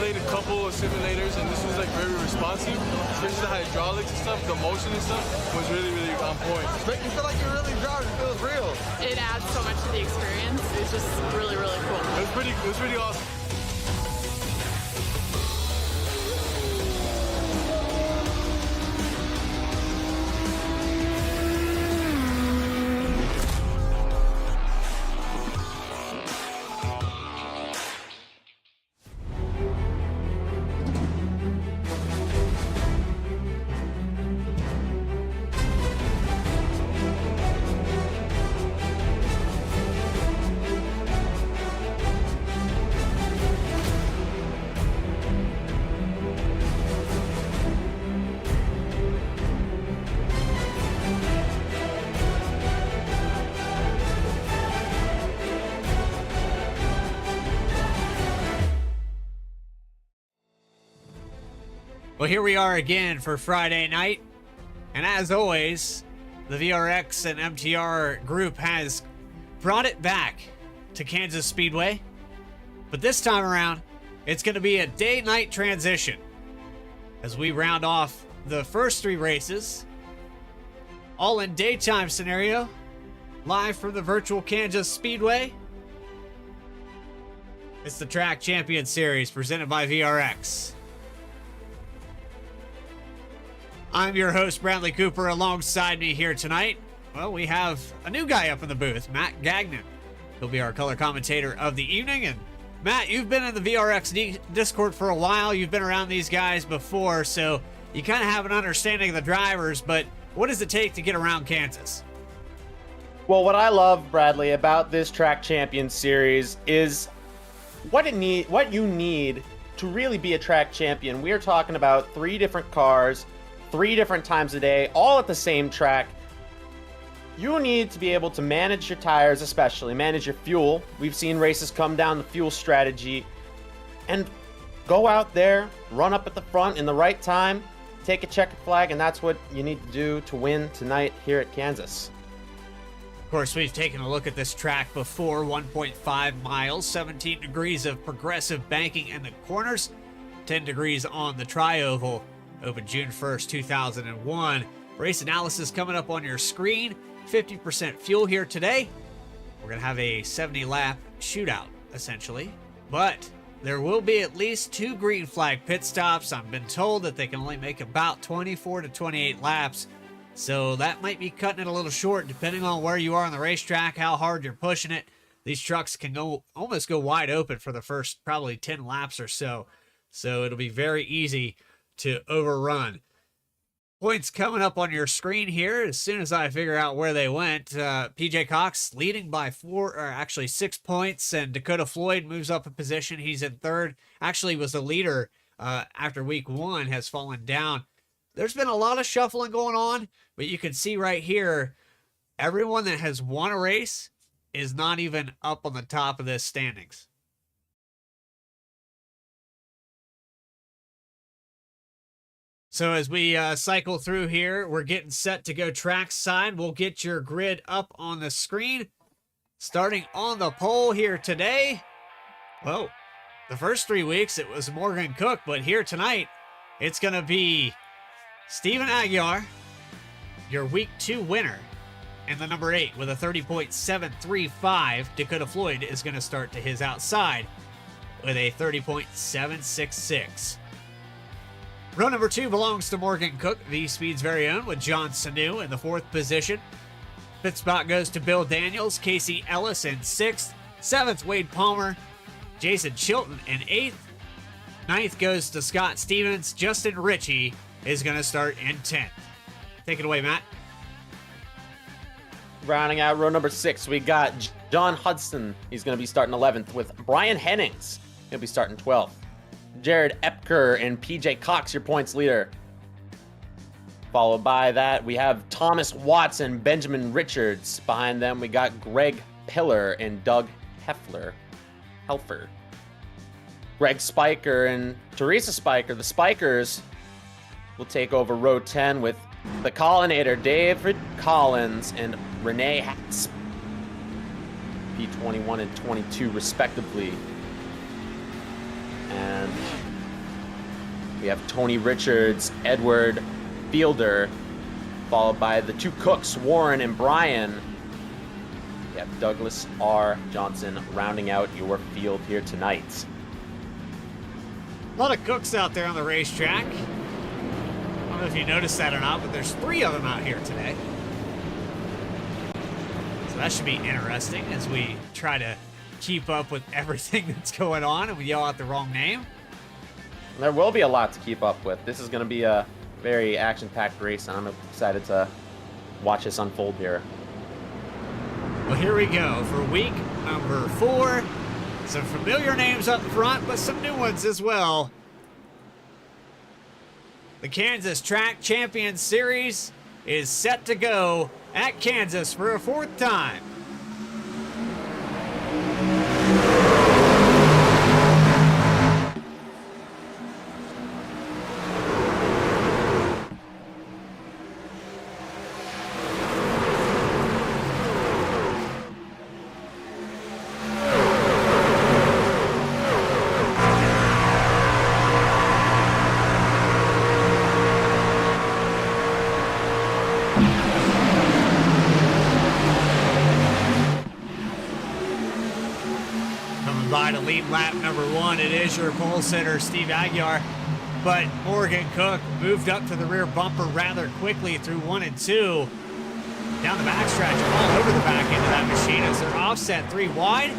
played a couple of simulators, and this was like very responsive, especially the hydraulics and stuff. The motion and stuff was really, really on point. You feel like you're really driving. It feels real. It adds so much to the experience. It's just really, really cool. It was pretty awesome. Well, here we are again for Friday night, and as always, the VRX and MTR group has brought it back to Kansas Speedway, but this time around, it's going to be a day-night transition as we round off the first 3 races, all in daytime scenario, live from the virtual Kansas Speedway. It's the Track Champion Series presented by VRX. I'm your host, Bradley Cooper. Alongside me here tonight, well, we have a new guy up in the booth, Matt Gagnon. He'll be our color commentator of the evening. And Matt, you've been in the VRX Discord for a while. You've been around these guys before, so you kind of have an understanding of the drivers, but what does it take to get around Kansas? Well, what I love, Bradley, about this Track Champion Series is what you need to really be a track champion. We are talking about 3 different cars, 3 different times a day, all at the same track. You need to be able to manage your tires, especially manage your fuel. We've seen races come down the fuel strategy, and go out there, run up at the front in the right time, take a checkered flag, and that's what you need to do to win tonight here at Kansas. Of course, we've taken a look at this track before. 1.5 miles, 17 degrees of progressive banking in the corners, 10 degrees on the tri-oval. Opened June 1st, 2001. Race analysis coming up on your screen. 50% fuel here today. We're going to have a 70-lap shootout, essentially. But there will be at least 2 green flag pit stops. I've been told that they can only make about 24 to 28 laps. So that might be cutting it a little short, depending on where you are on the racetrack, how hard you're pushing it. These trucks can almost go wide open for the first probably 10 laps or so. So it'll be very easy to overrun. Points coming up on your screen here as soon as I figure out where they went. PJ Cox leading by 6 points, and Dakota Floyd moves up a position. He's in 3rd. Actually was the leader after week 1, has fallen down. There's been a lot of shuffling going on, but you can see right here, everyone that has won a race is not even up on the top of this standings. So as we cycle through here, we're getting set to go track side. We'll get your grid up on the screen. Starting on the pole here today. Well, the first 3 weeks it was Morgan Cook, but here tonight it's going to be Steven Aguiar, your week 2 winner, and the number 8 with a 30.735. Dakota Floyd is going to start to his outside with a 30.766. Row number 2 belongs to Morgan Cook, Vspeed's very own, with John Sanu in the 4th position. 5th spot goes to Bill Daniels, Casey Ellis in 6th. 7th, Wade Palmer, Jason Chilton in 8th. 9th goes to Scott Stevens. Justin Ritchie is going to start in 10th. Take it away, Matt. Rounding out row number 6, we got John Hudson. He's going to be starting 11th, with Brian Hennings. He'll be starting 12th. Jared Epker and PJ Cox, your points leader. Followed by that, we have Thomas Watson, Benjamin Richards. Behind them, we got Greg Pillar and Doug Helfer. Greg Spiker and Teresa Spiker, the Spikers, will take over row 10 with the Collinator, David Collins and Renee Hatz. P21 and 22 respectively. And We have Tony Richards, Edward Fielder, followed by the two Cooks, Warren and Brian. We have Douglas R. Johnson rounding out your field here tonight. A lot of Cooks out there on the racetrack. I don't know if you noticed that or not, but there's 3 of them out here today. So that should be interesting as we try to keep up with everything that's going on and we yell out the wrong name. There will be a lot to keep up with. This is going to be a very action-packed race, and I'm excited to watch this unfold here. Well, here we go for week number 4. Some familiar names up front, but some new ones as well. The Kansas Track Champions Series is set to go at Kansas for a 4th time. By to lead lap number 1, it is your pole sitter, Steve Aguiar, but Morgan Cook moved up to the rear bumper rather quickly through 1 and 2. Down the backstretch, all over the back end of that machine as they're offset 3 wide.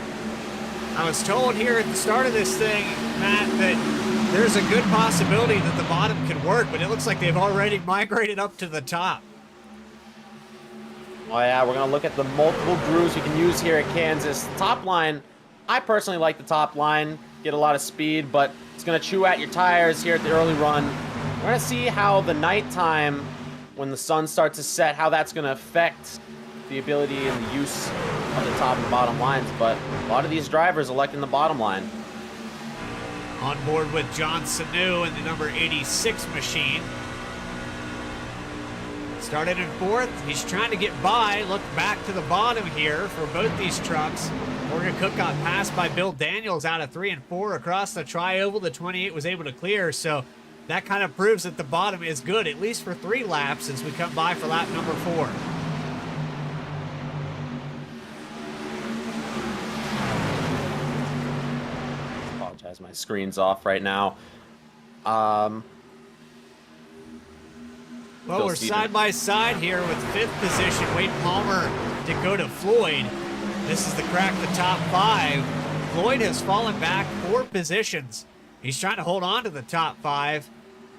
I was told here at the start of this thing, Matt, that there's a good possibility that the bottom could work, but it looks like they've already migrated up to the top. Oh yeah, we're going to look at the multiple grooves we can use here at Kansas. Top line, I personally like the top line, get a lot of speed, but it's going to chew at your tires here at the early run. We're going to see how the nighttime, when the sun starts to set, how that's going to affect the ability and the use of the top and bottom lines, but a lot of these drivers electing the bottom line. On board with John Sanu in the number 86 machine. Started in 4th. He's trying to get by. Look back to the bottom here for both these trucks. Morgan Cook got passed by Bill Daniels out of 3 and 4 across the tri-oval. The 28 was able to clear, so that kind of proves that the bottom is good, at least for 3 laps as we come by for lap number 4. Apologize, my screen's off right now. Well, we're side by side here with 5th position, Wade Palmer, Dakota Floyd. This is the crack the top 5. Floyd has fallen back 4 positions. He's trying to hold on to the top 5,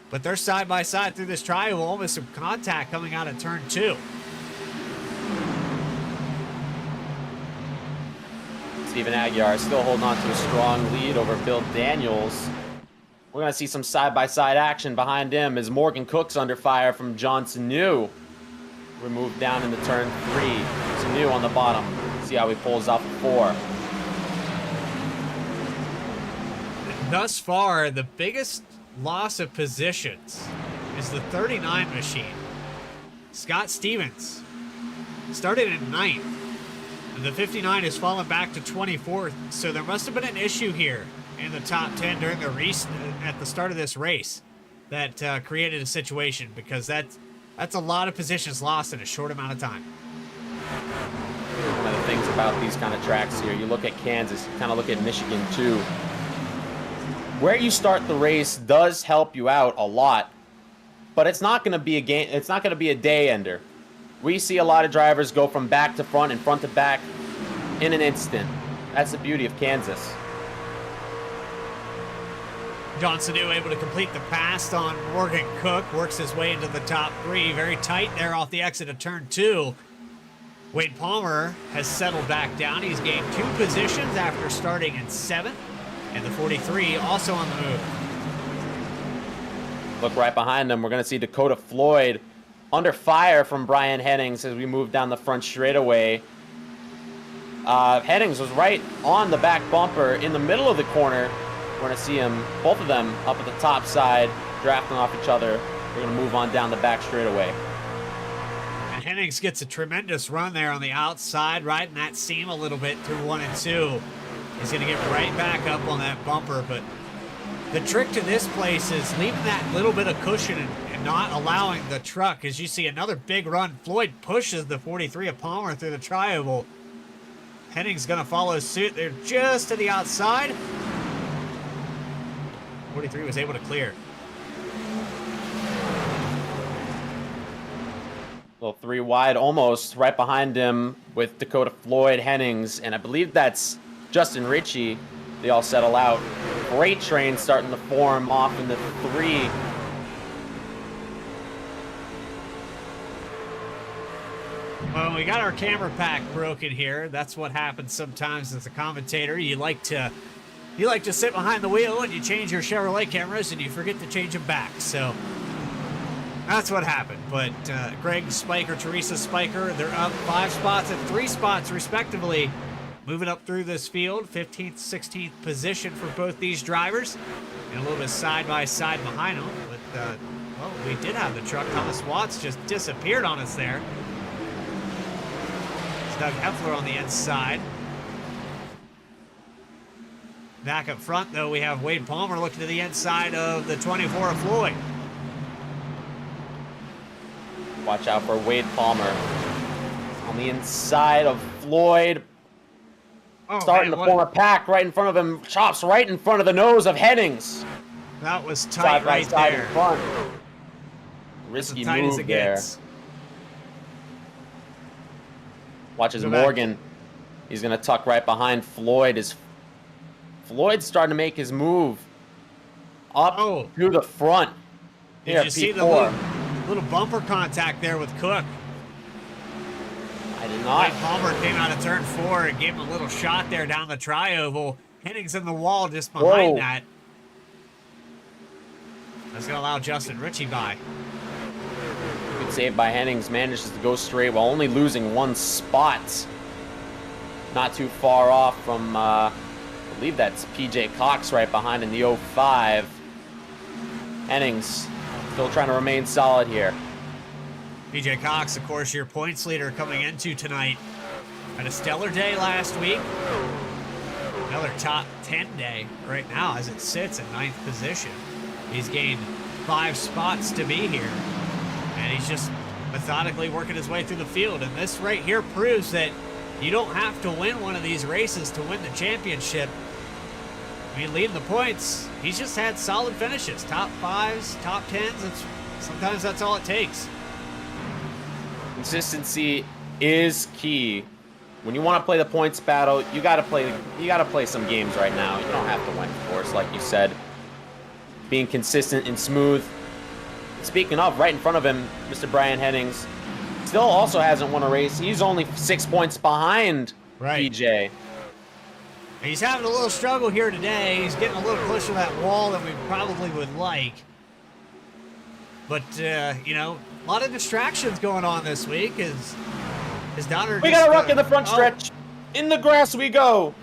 but they're side by side through this tri-oval, almost some contact coming out of turn 2. Stephen Aguiar still holding on to a strong lead over Bill Daniels. We're going to see some side-by-side action behind him as Morgan Cook's under fire from John Sanu. We move down into turn 3. Sanu on the bottom. See how he pulls off at 4. Thus far, the biggest loss of positions is the 39 machine. Scott Stevens started in 9th. And the 59 has fallen back to 24th, so there must have been an issue here in the top 10 during the race at the start of this race that created a situation, because that's a lot of positions lost in a short amount of time. One of the things about these kind of tracks here, you look at Kansas, you kind of look at Michigan too. Where you start the race does help you out a lot, but it's not going to be a game. It's not going to be a day ender. We see a lot of drivers go from back to front and front to back in an instant. That's the beauty of Kansas. John Sanu able to complete the pass on Morgan Cook, works his way into the top 3. Very tight there off the exit of turn 2. Wade Palmer has settled back down. He's gained 2 positions after starting in 7th. And the 43 also on the move. Look right behind them. We're going to see Dakota Floyd under fire from Brian Hennings as we move down the front straightaway. Hennings was right on the back bumper in the middle of the corner. We're going to see him, both of them, up at the top side, drafting off each other. We're going to move on down the back straightaway. And Hennings gets a tremendous run there on the outside, riding that seam a little bit through 1 and 2. He's going to get right back up on that bumper, but The trick to this place is leaving that little bit of cushion and not allowing the truck. As you see another big run, Floyd pushes the 43 of Palmer through the tri-oval. Henning's going to follow suit. They're just to the outside. 43 was able to clear. Little 3 wide almost right behind him with Dakota Floyd, Hennings, and I believe that's Justin Ritchie. They all settle out. Great train starting to form off in the 3. Well, we got our camera pack broken here. That's what happens sometimes as a commentator. You like to sit behind the wheel and you change your Chevrolet cameras and you forget to change them back. So that's what happened. But Greg Spiker, Teresa Spiker, they're up 5 spots and 3 spots respectively. Moving up through this field, 15th, 16th position for both these drivers. And a little bit side by side behind them. But, well, we did have the truck. Thomas Watts just disappeared on us there. It's Doug Heffler on the inside. Back up front, though, we have Wade Palmer looking to the inside of the 24 of Floyd. Watch out for Wade Palmer. On the inside of Floyd. Oh, Starting man, to form a pack right in front of him. Chops right in front of the nose of Hennings. that was tight Side by right side there. in front. As Risky tight as move it there. gets. Watches Go back. Morgan. He's going to tuck right behind Floyd. Floyd's starting to make his move. Up Oh. to the front. Did Here, you see the P4. little bumper contact there with Cook? I did not. Wade Palmer came out of turn 4 and gave him a little shot there down the tri-oval. Hennings in the wall just behind Whoa. that. That's going to allow Justin Ritchie by. Good save by Hennings. Manages to go straight while only losing 1 spot. Not too far off from, I believe that's PJ Cox right behind in the 05. Hennings still trying to remain solid here. PJ Cox, of course, your points leader coming into tonight. Had a stellar day last week. Another top 10 day right now as it sits in 9th position. He's gained 5 spots to be here. And he's just methodically working his way through the field. And this right here proves that you don't have to win one of these races to win the championship. I mean, leading the points, he's just had solid finishes. Top 5s, top 10s. Sometimes that's all it takes. Consistency is key. When you want to play the points battle, you gotta play some games right now. You don't have to win, of course, like you said. Being consistent and smooth. Speaking of, right in front of him, Mr. Brian Hennings still also hasn't won a race. He's only 6 points behind PJ. He's having a little struggle here today. He's getting a little closer to that wall than we probably would like. But, you know, a lot of distractions going on this week. His daughter We got a ruck in the front stretch. In the grass we go.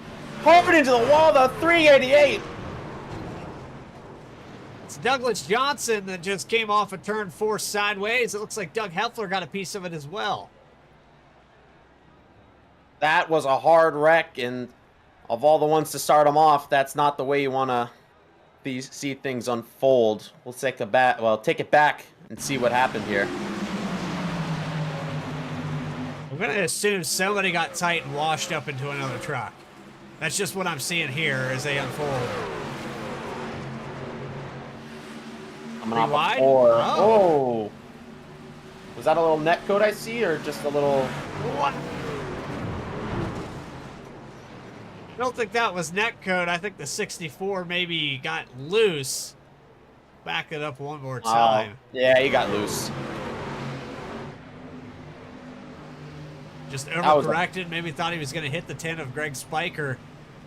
Hard into the wall, the 388. It's Douglas Johnson that just came off of turn 4 sideways. It looks like Doug Heffler got a piece of it as well. That was a hard wreck, and of all the ones to start them off, that's not the way you want to see things unfold. We'll take it back and see what happened here. I'm going to assume somebody got tight and washed up into another truck. That's just what I'm seeing here as they unfold. Coming off wide? a 4. Oh. Oh. Was that a little net code I see, or just a little... What? I don't think that was net code. I think the 64 maybe got loose. Back it up one more time. Yeah, he got loose. Just overcorrected. Maybe thought he was going to hit the 10 of Greg Spiker.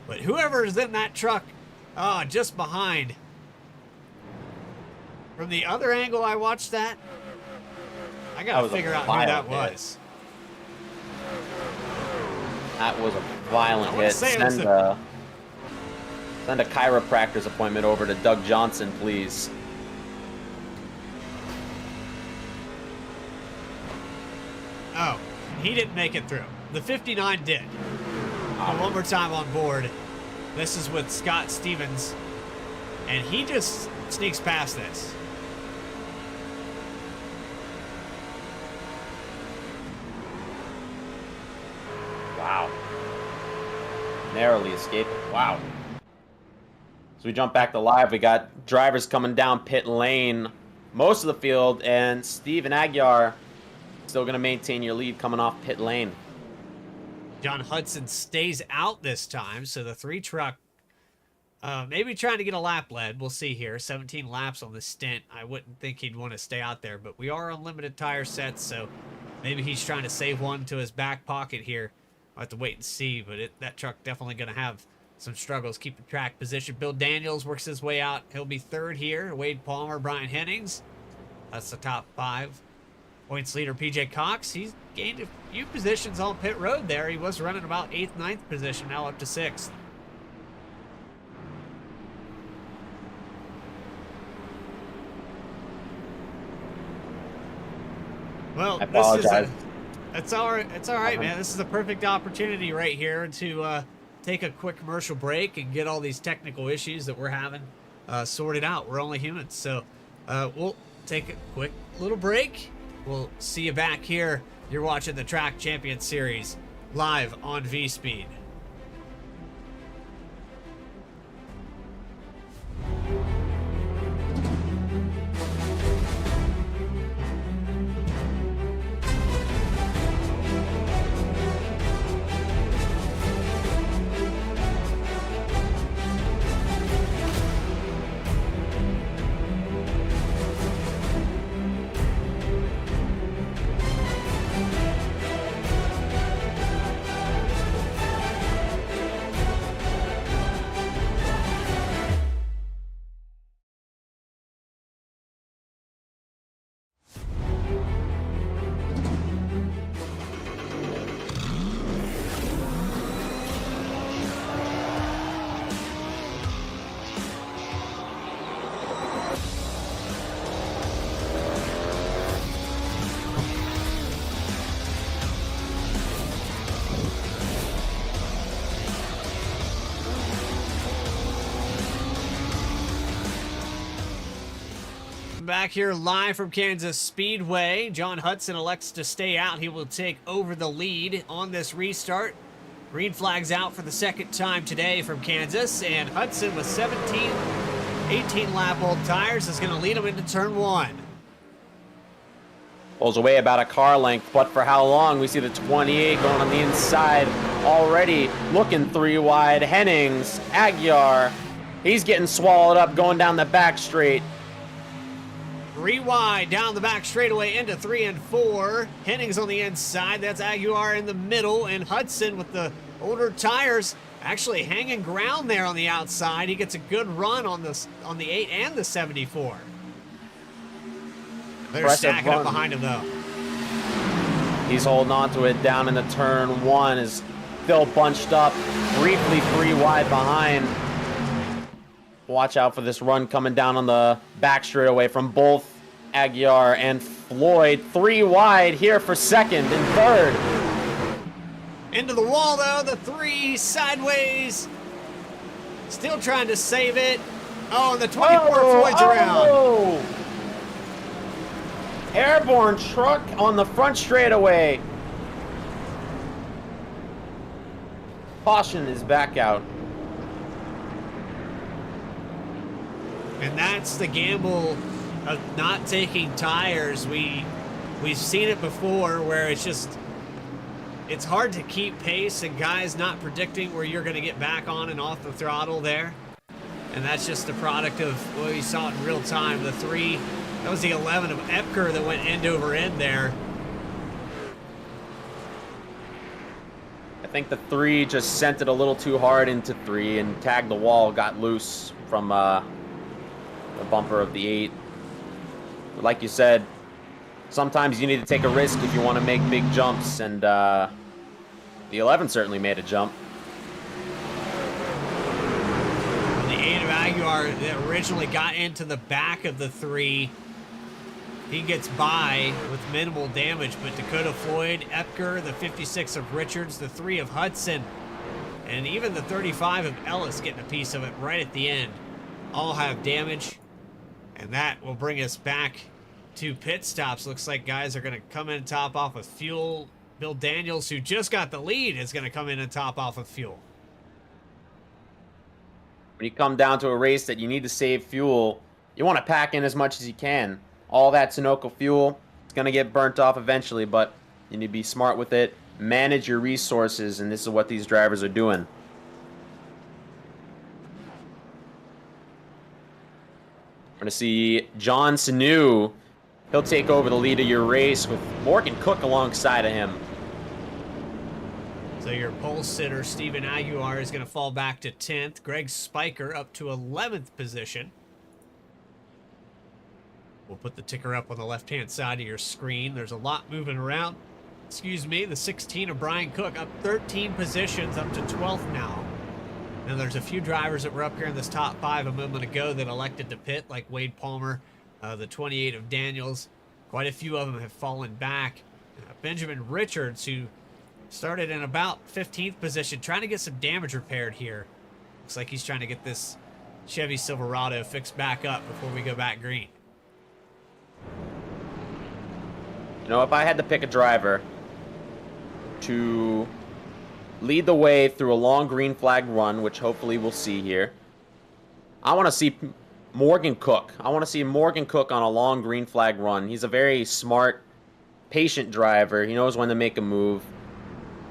But whoever is in that truck, just behind. From the other angle I watched that, I got to figure out who that was. That was a violent hit. Send a chiropractor's appointment over to Doug Johnson, please. Oh, he didn't make it through. The 59 did. One more time on board. This is with Scott Stevens and he just sneaks past this. Wow. Narrowly escaping. Wow. So we jump back to live. We got drivers coming down pit lane most of the field, and Steve and Aguiar still going to maintain your lead coming off pit lane. John Hudson stays out this time, so the 3 truck maybe trying to get a lap lead. We'll see here. 17 laps on the stint. I wouldn't think he'd want to stay out there, but we are on limited tire sets, so maybe he's trying to save one to his back pocket here. I'll have to wait and see, but that truck definitely going to have some struggles keeping track position. Bill Daniels works his way out. He'll be 3rd here. Wade Palmer, Brian Hennings. That's the top 5. Points leader PJ Cox. He's gained a few positions on pit road there. He was running about 8th, 9th position, now up to 6th. Well, I apologize. It's all right. It's all right, man. This is a perfect opportunity right here to take a quick commercial break and get all these technical issues that we're having sorted out. We're only humans, so we'll take a quick little break. We'll see you back here. You're watching the Track Champion Series live on Vspeed. Back here live from Kansas Speedway. John Hudson elects to stay out. He will take over the lead on this restart. Green flag's out for the 2nd time today from Kansas, and Hudson with 17, 18 lap old tires is going to lead him into turn 1. Pulls away about a car length, but for how long? We see the 28 going on the inside already, looking 3 wide. Hennings, Aguiar, he's getting swallowed up going down the back straight. 3 wide down the back straightaway into 3 and 4. Hennings on the inside. That's Aguiar in the middle, and Hudson with the older tires actually hanging ground there on the outside. He gets a good run on the 8 and the 74. They're stacking up behind him though. He's holding on to it down in the turn 1. Is still bunched up, briefly 3 wide behind. Watch out for this run coming down on the back straightaway from both Aguiar and Floyd. 3 wide here for 2nd and 3rd. Into the wall though, the 3 sideways. Still trying to save it. Oh, and the 24 Floyd's around. Airborne truck on the front straightaway. Caution is back out. And that's the gamble of not taking tires. We've seen it before where it's hard to keep pace and guys not predicting where you're going to get back on and off the throttle there. And that's just a product of what we saw in real time. The 3, that was the 11 of Epker that went end over end there. I think the 3 just sent it a little too hard into 3 and tagged the wall, got loose from the bumper of the 8. But like you said, sometimes you need to take a risk if you want to make big jumps, and the 11 certainly made a jump. The 8 of Aguiar that originally got into the back of the 3, he gets by with minimal damage, but Dakota Floyd, Epker, the 56 of Richards, the 3 of Hudson, and even the 35 of Ellis getting a piece of it right at the end. all have damage. And that will bring us back to pit stops. Looks like guys are going to come in and top off with fuel. Bill Daniels, who just got the lead, is going to come in and top off with fuel. When you come down to a race that you need to save fuel, you want to pack in as much as you can. All that Sunoco fuel, it's going to get burnt off eventually, but you need to be smart with it. Manage your resources, and this is what these drivers are doing. We're going to see John Sanu. He'll take over the lead of your race with Morgan Cook alongside of him. So your pole sitter, Stephen Aguiar, is going to fall back to 10th. Greg Spiker up to 11th position. We'll put the ticker up on the left-hand side of your screen. There's a lot moving around. Excuse me, the 16 of Brian Cook up 13 positions, up to 12th now. And there's a few drivers that were up here in this top 5 a moment ago that elected to pit, like Wade Palmer, the 28 of Daniels. Quite a few of them have fallen back. Benjamin Richards, who started in about 15th position, trying to get some damage repaired here. Looks like he's trying to get this Chevy Silverado fixed back up before we go back green. You know, if I had to pick a driver to lead the way through a long green flag run, which hopefully we'll see here, I want to see Morgan Cook. I want to see Morgan Cook on a long green flag run. He's a very smart, patient driver. He knows when to make a move.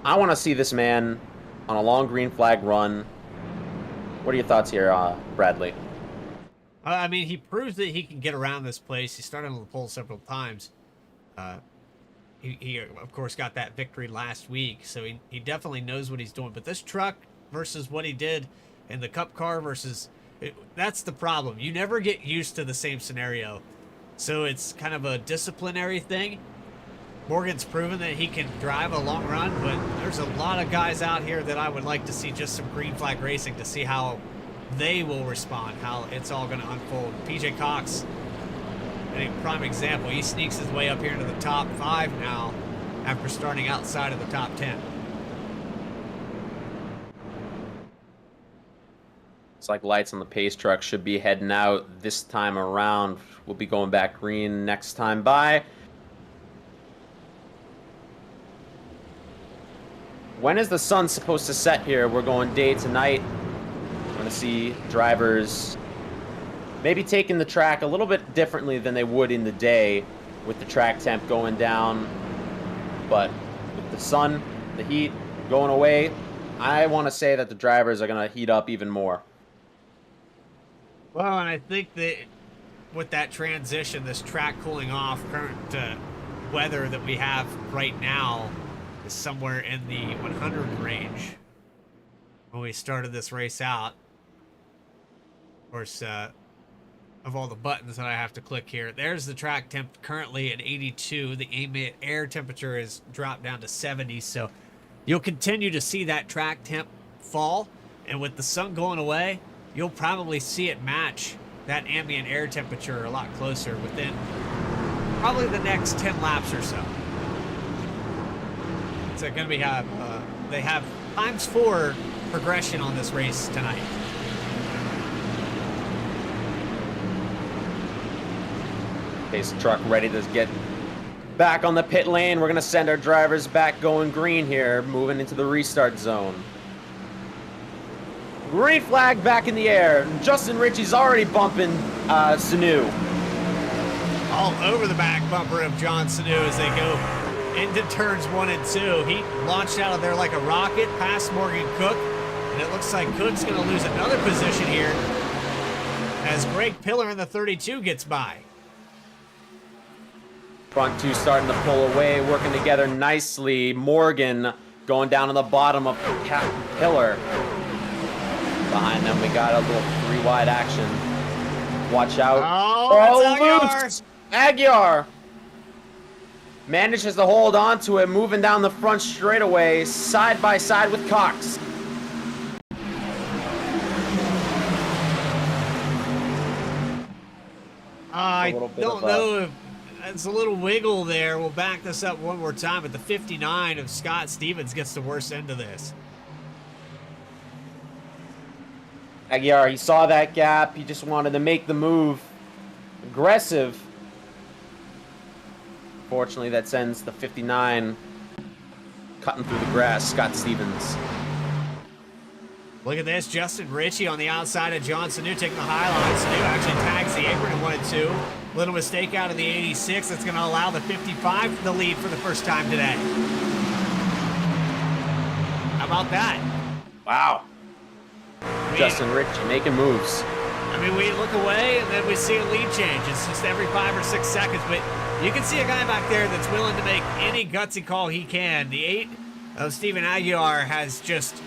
I want to see this man on a long green flag run. What are your thoughts here, Bradley? I mean, he proves that he can get around this place. He started on the pole several times. He of course, got that victory last week, so he definitely knows what he's doing. But this truck versus what he did in the Cup car versus... that's the problem. You never get used to the same scenario. So it's kind of a disciplinary thing. Morgan's proven that he can drive a long run, but there's a lot of guys out here that I would like to see just some green flag racing to see how they will respond, how it's all going to unfold. PJ Cox, a prime example. He sneaks his way up here into the top 5 now after starting outside of the top 10. It's like lights on the pace truck should be heading out this time around. We'll be going back green next time by. When is the sun supposed to set here? We're going day to night. We're going to see drivers maybe taking the track a little bit differently than they would in the day with the track temp going down. But with the sun, the heat going away, I want to say that the drivers are going to heat up even more. Well, and I think that with that transition, this track cooling off, current weather that we have right now is somewhere in the 100 range when we started this race out. Of course, of all the buttons that I have to click here, there's the track temp currently at 82. The ambient air temperature is dropped down to 70, so you'll continue to see that track temp fall, and with the sun going away, you'll probably see it match that ambient air temperature a lot closer within probably the next 10 laps or so. It's going to be they have ×4 progression on this race tonight. Pace truck ready to get back on the pit lane. We're going to send our drivers back going green here, moving into the restart zone. Green flag back in the air. Justin Ritchie's already bumping Sanu. All over the back bumper of John Sanu as they go into turns 1 and 2. He launched out of there like a rocket past Morgan Cook, and it looks like Cook's going to lose another position here as Greg Pillar in the 32 gets by. Front two starting to pull away, working together nicely. Morgan going down on the bottom of Pillar. Behind them, we got a little 3-wide action. Watch out. Oh, loose! Aguiar manages to hold on to it, moving down the front straightaway, side by side with Cox. I don't know if it's a little wiggle there. We'll back this up one more time, but the 59 of Scott Stevens gets the worst end of this. Aguiar, he saw that gap. He just wanted to make the move. Aggressive. Fortunately, that sends the 59 cutting through the grass. Scott Stevens. Look at this, Justin Ritchie on the outside of John Sanu taking the high line. Sanu actually tags the apron in 1-2. Little mistake out of the 86. That's going to allow the 55 the lead for the first time today. How about that? Wow. Justin Ritchie making moves. I mean, we look away and then we see a lead change. It's just every 5 or 6 seconds, but you can see a guy back there that's willing to make any gutsy call he can. The 8 of Steven Aguiar has just,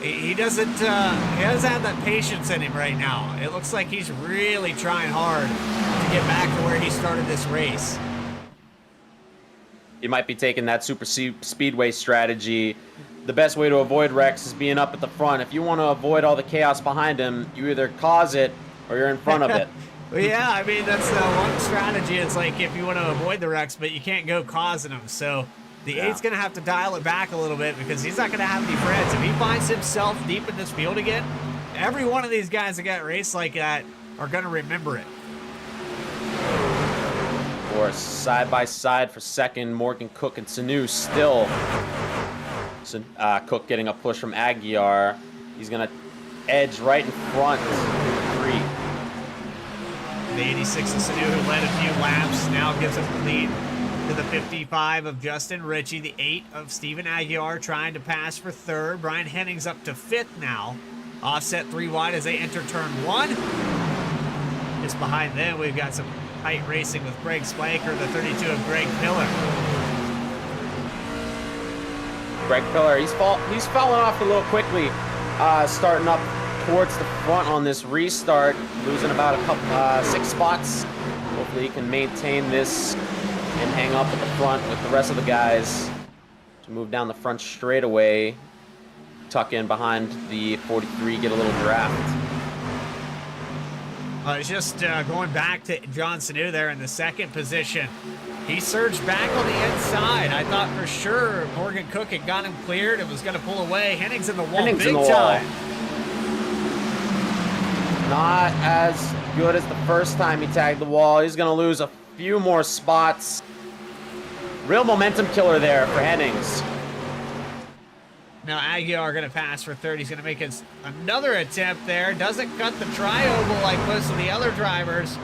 he doesn't have that patience in him right now. It looks like he's really trying hard to get back to where he started this race. You might be taking that super speedway strategy. The best way to avoid Rex is being up at the front. If you want to avoid all the chaos behind him, you either cause it or you're in front of it. Well, yeah, I mean, that's one strategy. It's like if you want to avoid the wrecks, but you can't go causing them. So the 8's going to have to dial it back a little bit because he's not going to have any friends. If he finds himself deep in this field again, every one of these guys that got raced like that are going to remember it. Or side by side for second, Morgan Cook and Sanu still. Cook getting a push from Aguiar. He's going to edge right in front. 3. The 86 of Sanu, who led a few laps, now gives up the lead to the 55 of Justin Ritchie. The 8 of Steven Aguiar trying to pass for 3rd. Brian Henning's up to 5th now. Offset 3 wide as they enter turn 1. Just behind them, we've got some tight racing with Greg Spiker, the 32 of Greg Pillar. Greg Pillar, he's fallen off a little quickly, starting up towards the front on this restart, losing about a couple 6 spots. Hopefully he can maintain this and hang up at the front with the rest of the guys to move down the front straightaway, tuck in behind the 43, get a little draft. It's just going back to John Sanu there in the 2nd position. He surged back on the inside. I thought for sure Morgan Cook had got him cleared and was going to pull away. Henning's in the wall big time. Not as good as the first time he tagged the wall. He's going to lose a few more spots. Real momentum killer there for Hennings. Now Aguiar going to pass for 3rd. He's going to make another attempt there. Doesn't cut the tri-oval like most of the other drivers.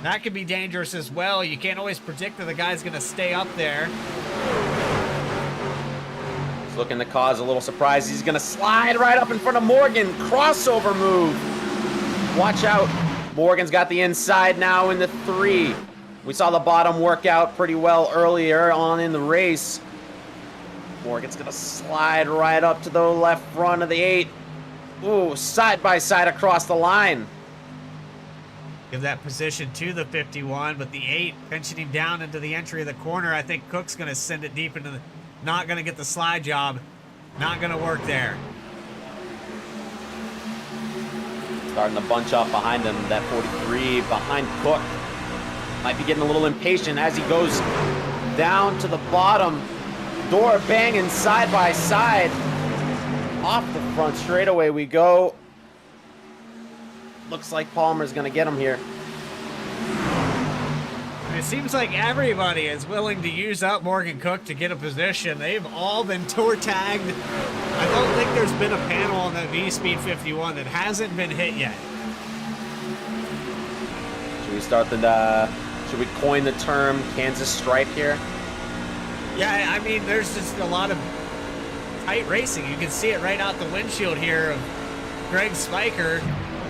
That could be dangerous as well. You can't always predict that the guy's going to stay up there. He's looking to cause a little surprise. He's going to slide right up in front of Morgan. Crossover move. Watch out. Morgan's got the inside now in the 3. We saw the bottom work out pretty well earlier on in the race. Morgan's going to slide right up to the left front of the 8. Ooh, side by side across the line. Give that position to the 51, but the 8 pinching him down into the entry of the corner. I think Cook's going to send it deep into the... Not going to get the slide job. Not going to work there. Starting to bunch up behind him. That 43 behind Cook. Might be getting a little impatient as he goes down to the bottom. Door banging side by side. Off the front straightaway we go. Looks like Palmer's going to get him here. And it seems like everybody is willing to use up Morgan Cook to get a position. They've all been tour tagged. I don't think there's been a panel on that Vspeed 51 that hasn't been hit yet. Should we coin the term Kansas Stripe here? Yeah, I mean, there's just a lot of tight racing. You can see it right out the windshield here of Greg Spiker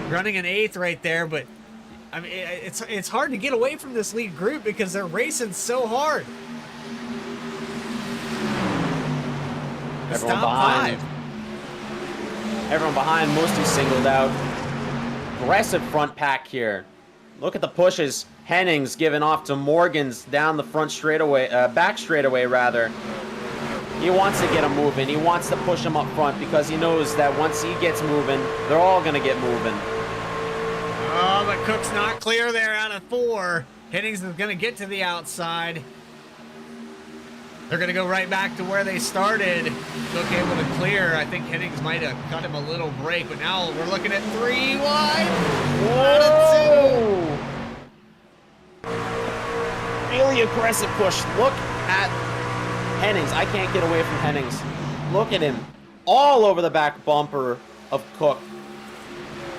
running an 8th right there, but I mean, it's hard to get away from this lead group because they're racing so hard. Everyone behind. Everyone behind, mostly singled out. Aggressive front pack here. Look at the pushes. Hennings giving off to Morgan's down the front straightaway, back straightaway rather. He wants to get him moving. He wants to push him up front because he knows that once he gets moving, they're all going to get moving. Oh, but Cook's not clear there out of 4. Hennings is going to get to the outside. They're going to go right back to where they started. Cook able to clear. I think Hennings might have cut him a little break, but now we're looking at 3 wide. Whoa! Really aggressive push. Look at Hennings. I can't get away from Hennings. Look at him. All over the back bumper of Cook.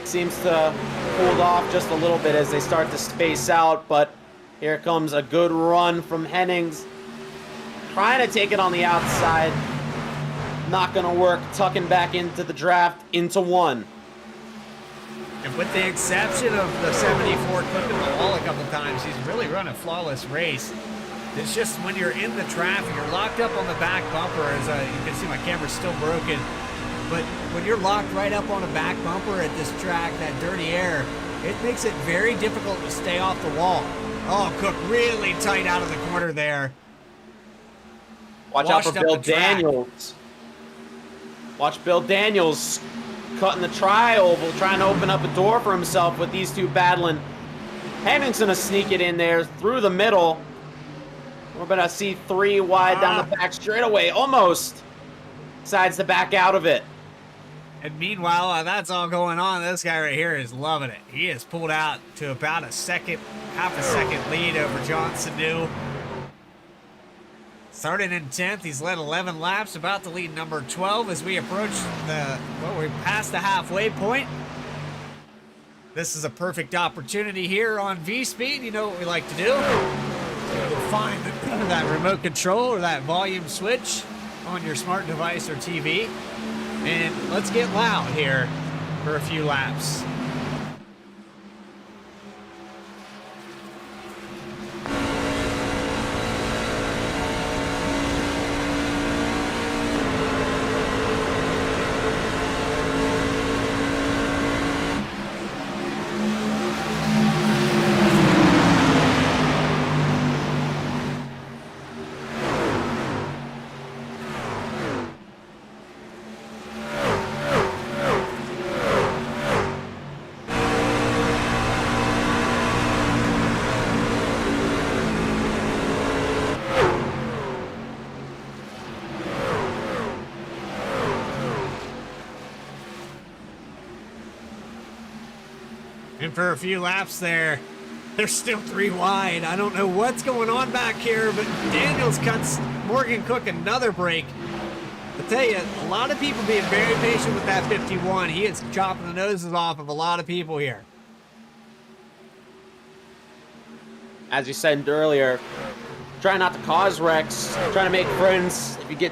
Seems to hold off just a little bit as they start to space out, but here comes a good run from Hennings. Trying to take it on the outside. Not going to work. Tucking back into the draft, into 1. And with the exception of the 74 clipping the wall a couple times, he's really run a flawless race. It's just when you're in the traffic, you're locked up on the back bumper, as you can see my camera's still broken. But when you're locked right up on a back bumper at this track, that dirty air, it makes it very difficult to stay off the wall. Oh, Cook really tight out of the corner there. Watch out for Bill Daniels. Watch Bill Daniels cutting the tri-oval, trying to open up a door for himself with these two battling. Hennings gonna sneak it in there through the middle. We're gonna see 3 wide down the back straightaway, almost. Decides to back out of it. And meanwhile, while that's all going on, this guy right here is loving it. He has pulled out to about a second, half a second lead over John Sanu. Started in 10th, he's led 11 laps, about to lead number 12 as we approach we're past the halfway point. This is a perfect opportunity here on Vspeed. You know what we like to do. You'll find that remote control or that volume switch on your smart device or TV. And let's get loud here for a few laps. And for a few laps there, they're still 3 wide. I don't know what's going on back here, but Daniels cuts Morgan Cook another break. I tell you, a lot of people being very patient with that 51. He is chopping the noses off of a lot of people here. As you said earlier, try not to cause wrecks, trying to make friends. If you get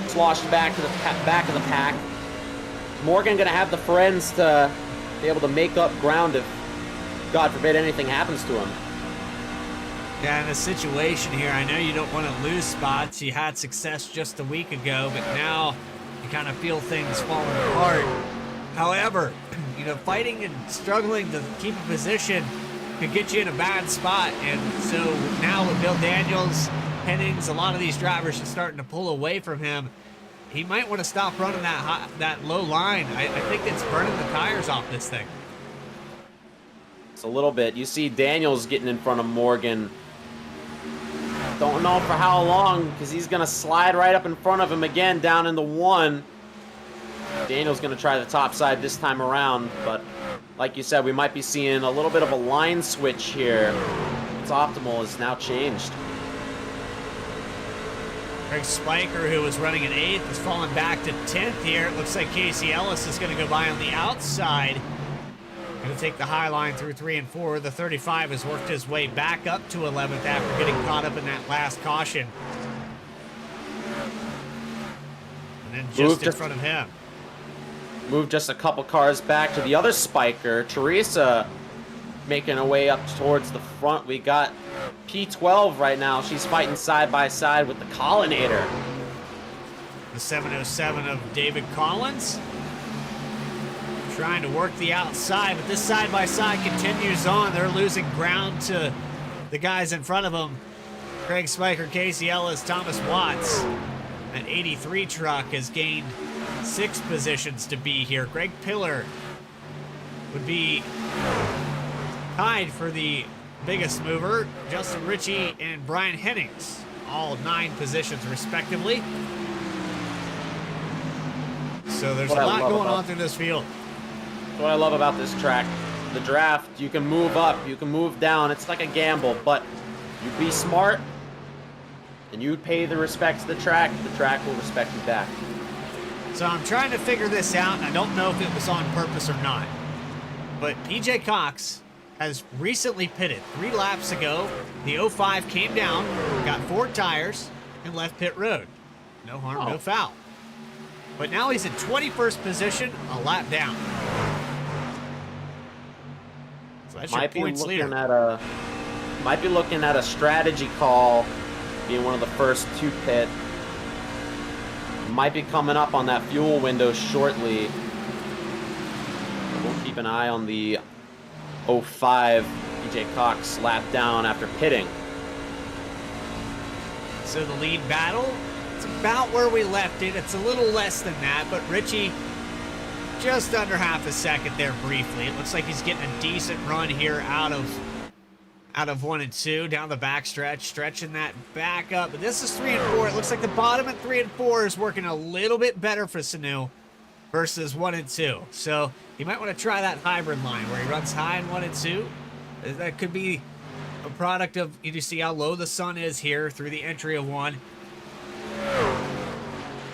sloshed back to the back of the pack, Morgan gonna have the friends to be able to make up ground if, God forbid, anything happens to him. Yeah, in a situation here, I know you don't want to lose spots. You had success just a week ago, but now you kind of feel things falling apart. However, you know, fighting and struggling to keep a position could get you in a bad spot. And so now with Bill Daniels, Hennings, a lot of these drivers are starting to pull away from him. He might want to stop running that low line. I think it's burning the tires off this thing. It's a little bit. You see Daniels getting in front of Morgan. Don't know for how long, because he's going to slide right up in front of him again down in the 1. Daniels going to try the top side this time around, but like you said, we might be seeing a little bit of a line switch here. It's optimal is now changed. Craig Spiker, who was running in 8th, has fallen back to 10th here. It looks like Casey Ellis is going to go by on the outside. Going to take the high line through 3 and 4. The 35 has worked his way back up to 11th after getting caught up in that last caution. And then just in front of him. Move just a couple cars back to the other Spiker. Teresa making her way up towards the front. We got P12 right now. She's fighting side by side with the Collinator. The 707 of David Collins. Trying to work the outside, but this side-by-side continues on. They're losing ground to the guys in front of them. Craig Spiker, Casey Ellis, Thomas Watts. That 83 truck has gained 6 positions to be here. Greg Pillar would be tied for the biggest mover. Justin Ritchie and Brian Hennings all 9 positions respectively. So there's a What I lot love going about- on through this field. That's what I love about this track. The draft, you can move up, you can move down. It's like a gamble, but you be smart and you pay the respect to the track will respect you back. So I'm trying to figure this out. I don't know if it was on purpose or not. But PJ Cox has recently pitted 3 laps ago. The 05 came down, got 4 tires, and left pit road. No harm, no foul. But now he's in 21st position, a lap down. So that's your Might be points looking leader. at a strategy call, being one of the first to pit. Might be coming up on that fuel window shortly. We'll keep an eye on the 05 PJ Cox lap down after pitting. So the lead battle, it's about where we left it. It's a little less than that, but Richie just under half a second there briefly. It looks like he's getting a decent run here out of 1 and 2 down the back stretch, stretching that back up. But this is 3 and 4. It looks like the bottom at 3 and 4 is working a little bit better for Sanu versus 1 and 2. So you might want to try that hybrid line where he runs high in 1 and 2. That could be a product of, you just see how low the sun is here through the entry of 1.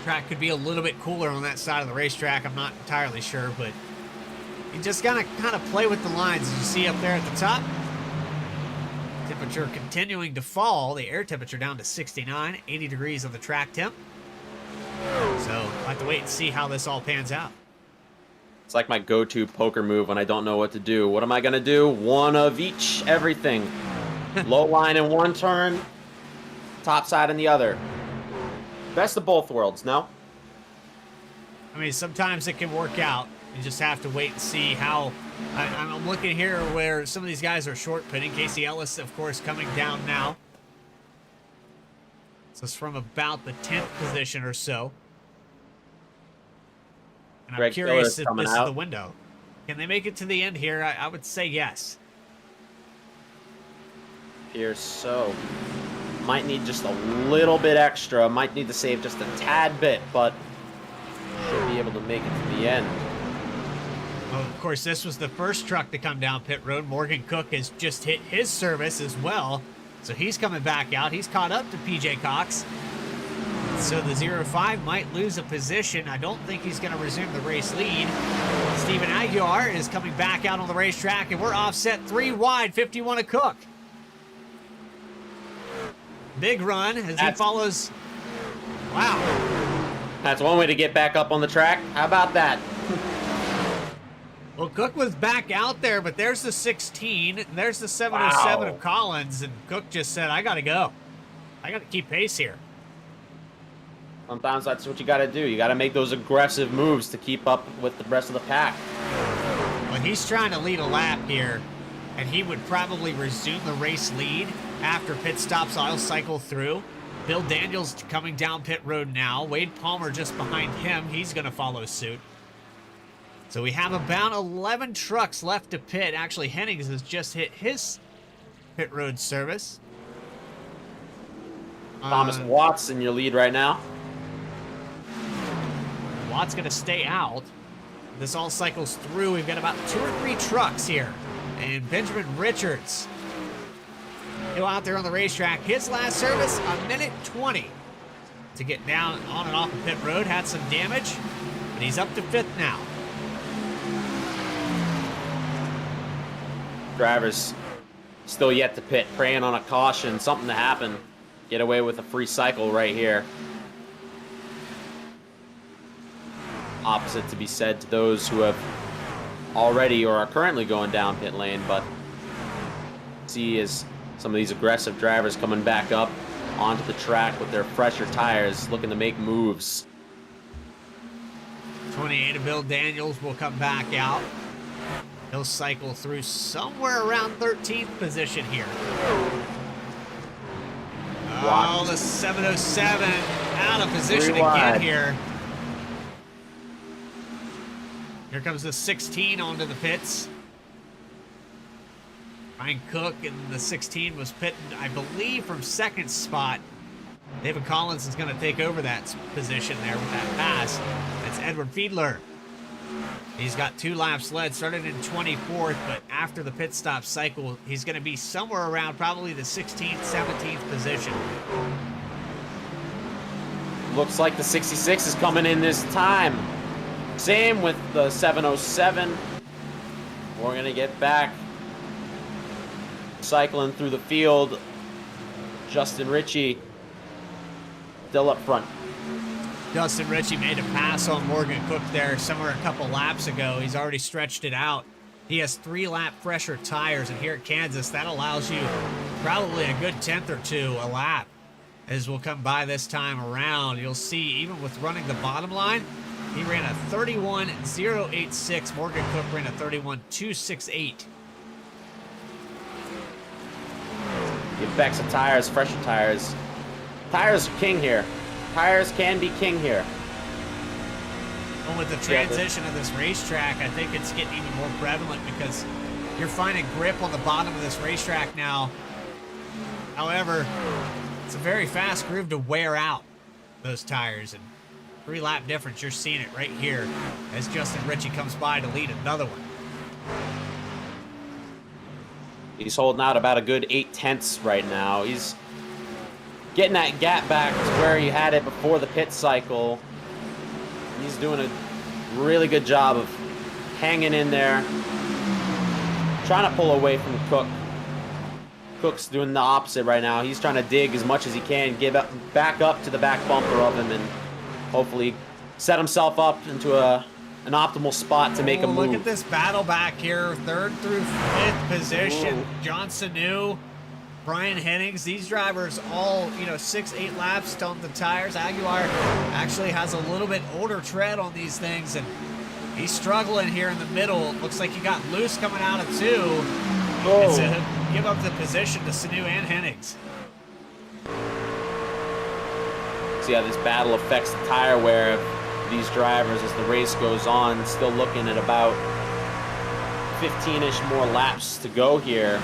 Track could be a little bit cooler on that side of the racetrack. I'm not entirely sure, but you just gotta kind of play with the lines. As you see up there at the top, temperature continuing to fall. The air temperature down to 69, 80 degrees on the track temp. So I'll have to wait and see how this all pans out. It's like my go-to poker move when I don't know what to do. What am I gonna do? One of each, everything. Low line in one turn, top side in the other. Best of both worlds, no? I mean, sometimes it can work out. You just have to wait and see how. I'm looking here where some of these guys are short pitting. Casey Ellis, of course, coming down now. So it's from about the 10th position or so. And I'm Greg curious Killer's if coming this is out. the window. Can they make it to the end here? I would say yes. Appears so. Might need just a little bit extra. Might need to save just a tad bit, but should be able to make it to the end. Well, of course, this was the first truck to come down pit road. Morgan Cook has just hit his service as well. So he's coming back out. He's caught up to PJ Cox. So the 05 might lose a position. I don't think he's going to resume the race lead. Steven Aguiar is coming back out on the racetrack, and we're offset 3 wide, 51 to Cook. Big run as he follows. Wow. That's one way to get back up on the track. How about that? Well, Cook was back out there, but there's the 16. There's the 707 Wow. of Collins, and Cook just said, I got to go. I got to keep pace here. Sometimes that's what you got to do. You got to make those aggressive moves to keep up with the rest of the pack. Well, he's trying to lead a lap here, and he would probably resume the race lead after pit stops. I'll cycle through. Bill Daniels coming down pit road now. Wade Palmer just behind him. He's going to follow suit. So we have about 11 trucks left to pit. Actually, Hennings has just hit his pit road service. Thomas Watts in your lead right now. Watt's going to stay out. This all cycles through. We've got about 2 or 3 trucks here. And Benjamin Richards, go out there on the racetrack. His last service, 1:20 to get down on and off the pit road. Had some damage, but he's up to 5th now. Drivers still yet to pit, praying on a caution, something to happen. Get away with a free cycle right here. Opposite to be said to those who have already or are currently going down pit lane, but see as some of these aggressive drivers coming back up onto the track with their fresher tires, looking to make moves. 28 of Bill Daniels will come back out. He'll cycle through somewhere around 13th position here. Oh, the 707 out of position again here. Here comes the 16 onto the pits. Ryan Cook in the 16 was pitting, I believe, from 2nd spot David Collins is going to take over that position there with that pass. That's Edward Fiedler. He's got 2 laps led, started in 24th, but after the pit stop cycle, he's going to be somewhere around probably the 16th, 17th position. Looks like the 66 is coming in this time. Same with the 707. We're going to get back. Cycling through the field. Justin Ritchie still up front. Justin Ritchie made a pass on Morgan Cook there somewhere a couple laps ago. He's already stretched it out. He has 3-lap fresher tires, and here at Kansas, that allows you probably a good 10th or 2 a lap. As we'll come by this time around, you'll see even with running the bottom line, he ran a 31.086. Morgan Cook ran a 31.268. Give back some tires, fresher tires. Tires are king here. Tires can be king here. Well, with the transition of this racetrack, I think it's getting even more prevalent because you're finding grip on the bottom of this racetrack now. However, it's a very fast groove to wear out those tires, and 3-lap difference, you're seeing it right here as Justin Ritchie comes by to lead another one. He's holding out about a good 8/10 right now. He's getting that gap back to where he had it before the pit cycle. He's doing a really good job of hanging in there, trying to pull away from Cook. Cook's doing the opposite right now. He's trying to dig as much as he can, get back up to the back bumper of him, and hopefully set himself up into an optimal spot to make a move. Look at this battle back here, 3rd through 5th position. Whoa. John Sanu, Brian Hennings, these drivers all, 6-8 laps on the tires. Aguilar actually has a little bit older tread on these things, and he's struggling here in the middle. Looks like he got loose coming out of 2. Oh. To give up the position to Sanu and Hennings. See how this battle affects the tire wear of these drivers as the race goes on. Still looking at about 15-ish more laps to go here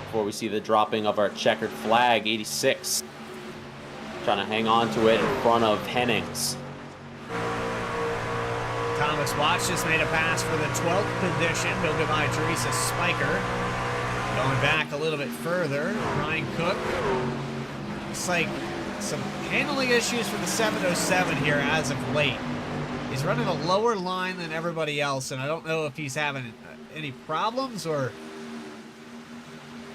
before we see the dropping of our checkered flag, 86. Trying to hang on to it in front of Hennings. Thomas Watts just made a pass for the 12th position. He'll go by Teresa Spiker. Going back a little bit further, Ryan Cook. Looks like some handling issues for the 707 here as of late. He's running a lower line than everybody else, and I don't know if he's having any problems or...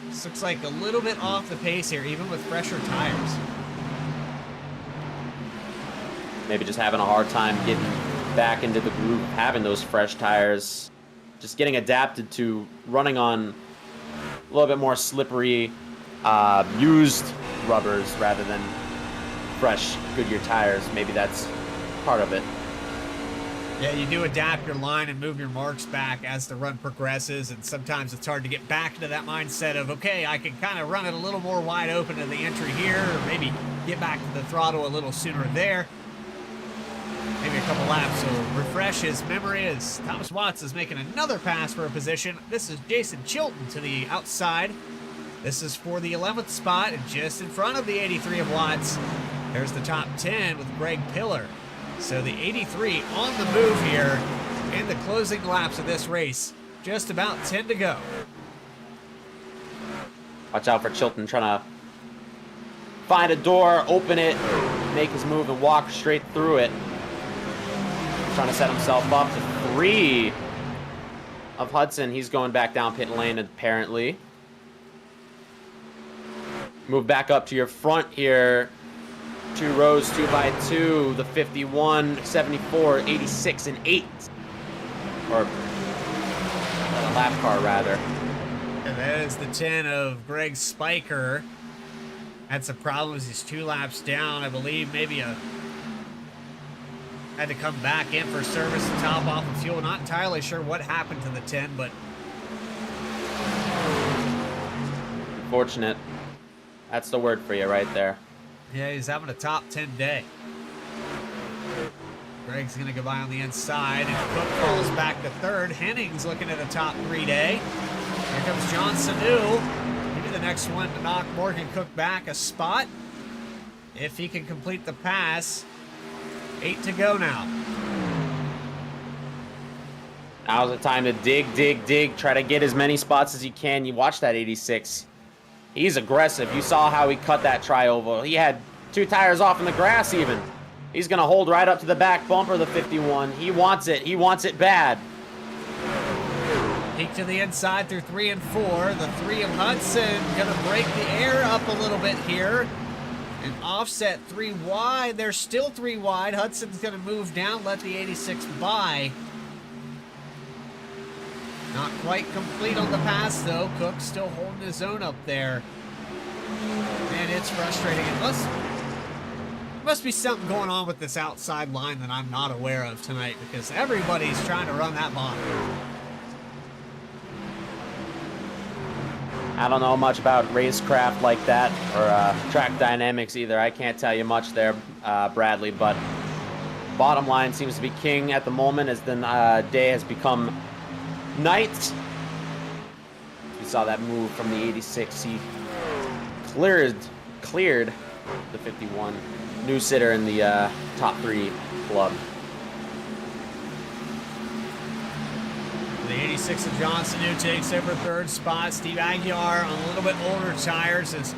This looks like a little bit off the pace here, even with fresher tires. Maybe just having a hard time getting back into the groove, having those fresh tires. Just getting adapted to running on a little bit more slippery, used rubbers rather than fresh Goodyear tires. Maybe that's part of it. Yeah, you do adapt your line and move your marks back as the run progresses, and sometimes it's hard to get back into that mindset of, okay, I can kind of run it a little more wide open to the entry here, or maybe get back to the throttle a little sooner there. Maybe a couple laps will refresh his memory as Thomas Watts is making another pass for a position. This is Jason Chilton to the outside. This is for the 11th spot, and just in front of the 83 of Watts, there's the top 10 with Greg Pillar. So the 83 on the move here in the closing laps of this race. Just about 10 to go. Watch out for Chilton trying to find a door, open it, make his move, and walk straight through it. Trying to set himself up to 3 of Hudson. He's going back down pit lane apparently. Move back up to your front here. 2 rows, 2 by 2, the 51, 74, 86, and 8. Or a lap car, rather. And that is the 10 of Greg Spiker. Had some problems. He's 2 laps down. I believe maybe had to come back in for service and top off of fuel. Not entirely sure what happened to the 10, but... Fortunate. That's the word for you right there. Yeah, he's having a top 10 day. Greg's going to go by on the inside, and Cook falls back to 3rd. Hennings looking at a top 3 day. Here comes John Sanu. Maybe the next one to knock Morgan Cook back a spot. if he can complete the pass. 8 to go now. Now's the time to dig. Try to get as many spots as you can. You watch that 86. He's aggressive. You saw how he cut that tri-oval. He had 2 tires off in the grass even. He's going to hold right up to the back bumper, the 51. He wants it. He wants it bad. Peek to the inside through 3 and 4. The 3 of Hudson going to break the air up a little bit here. And offset 3 wide. They're still 3 wide. Hudson's going to move down, let the 86 by. Not quite complete on the pass, though. Cook still holding his own up there. And it's frustrating. It must be something going on with this outside line that I'm not aware of tonight, because everybody's trying to run that bottom. I don't know much about racecraft like that, or track dynamics either. I can't tell you much there, Bradley, but bottom line seems to be king at the moment as the day has become night. You saw that move from the 86. He cleared the 51. New sitter in the top 3 club. The 86 of Johnson, who takes over 3rd spot. Steve Aguilar on a little bit older tires is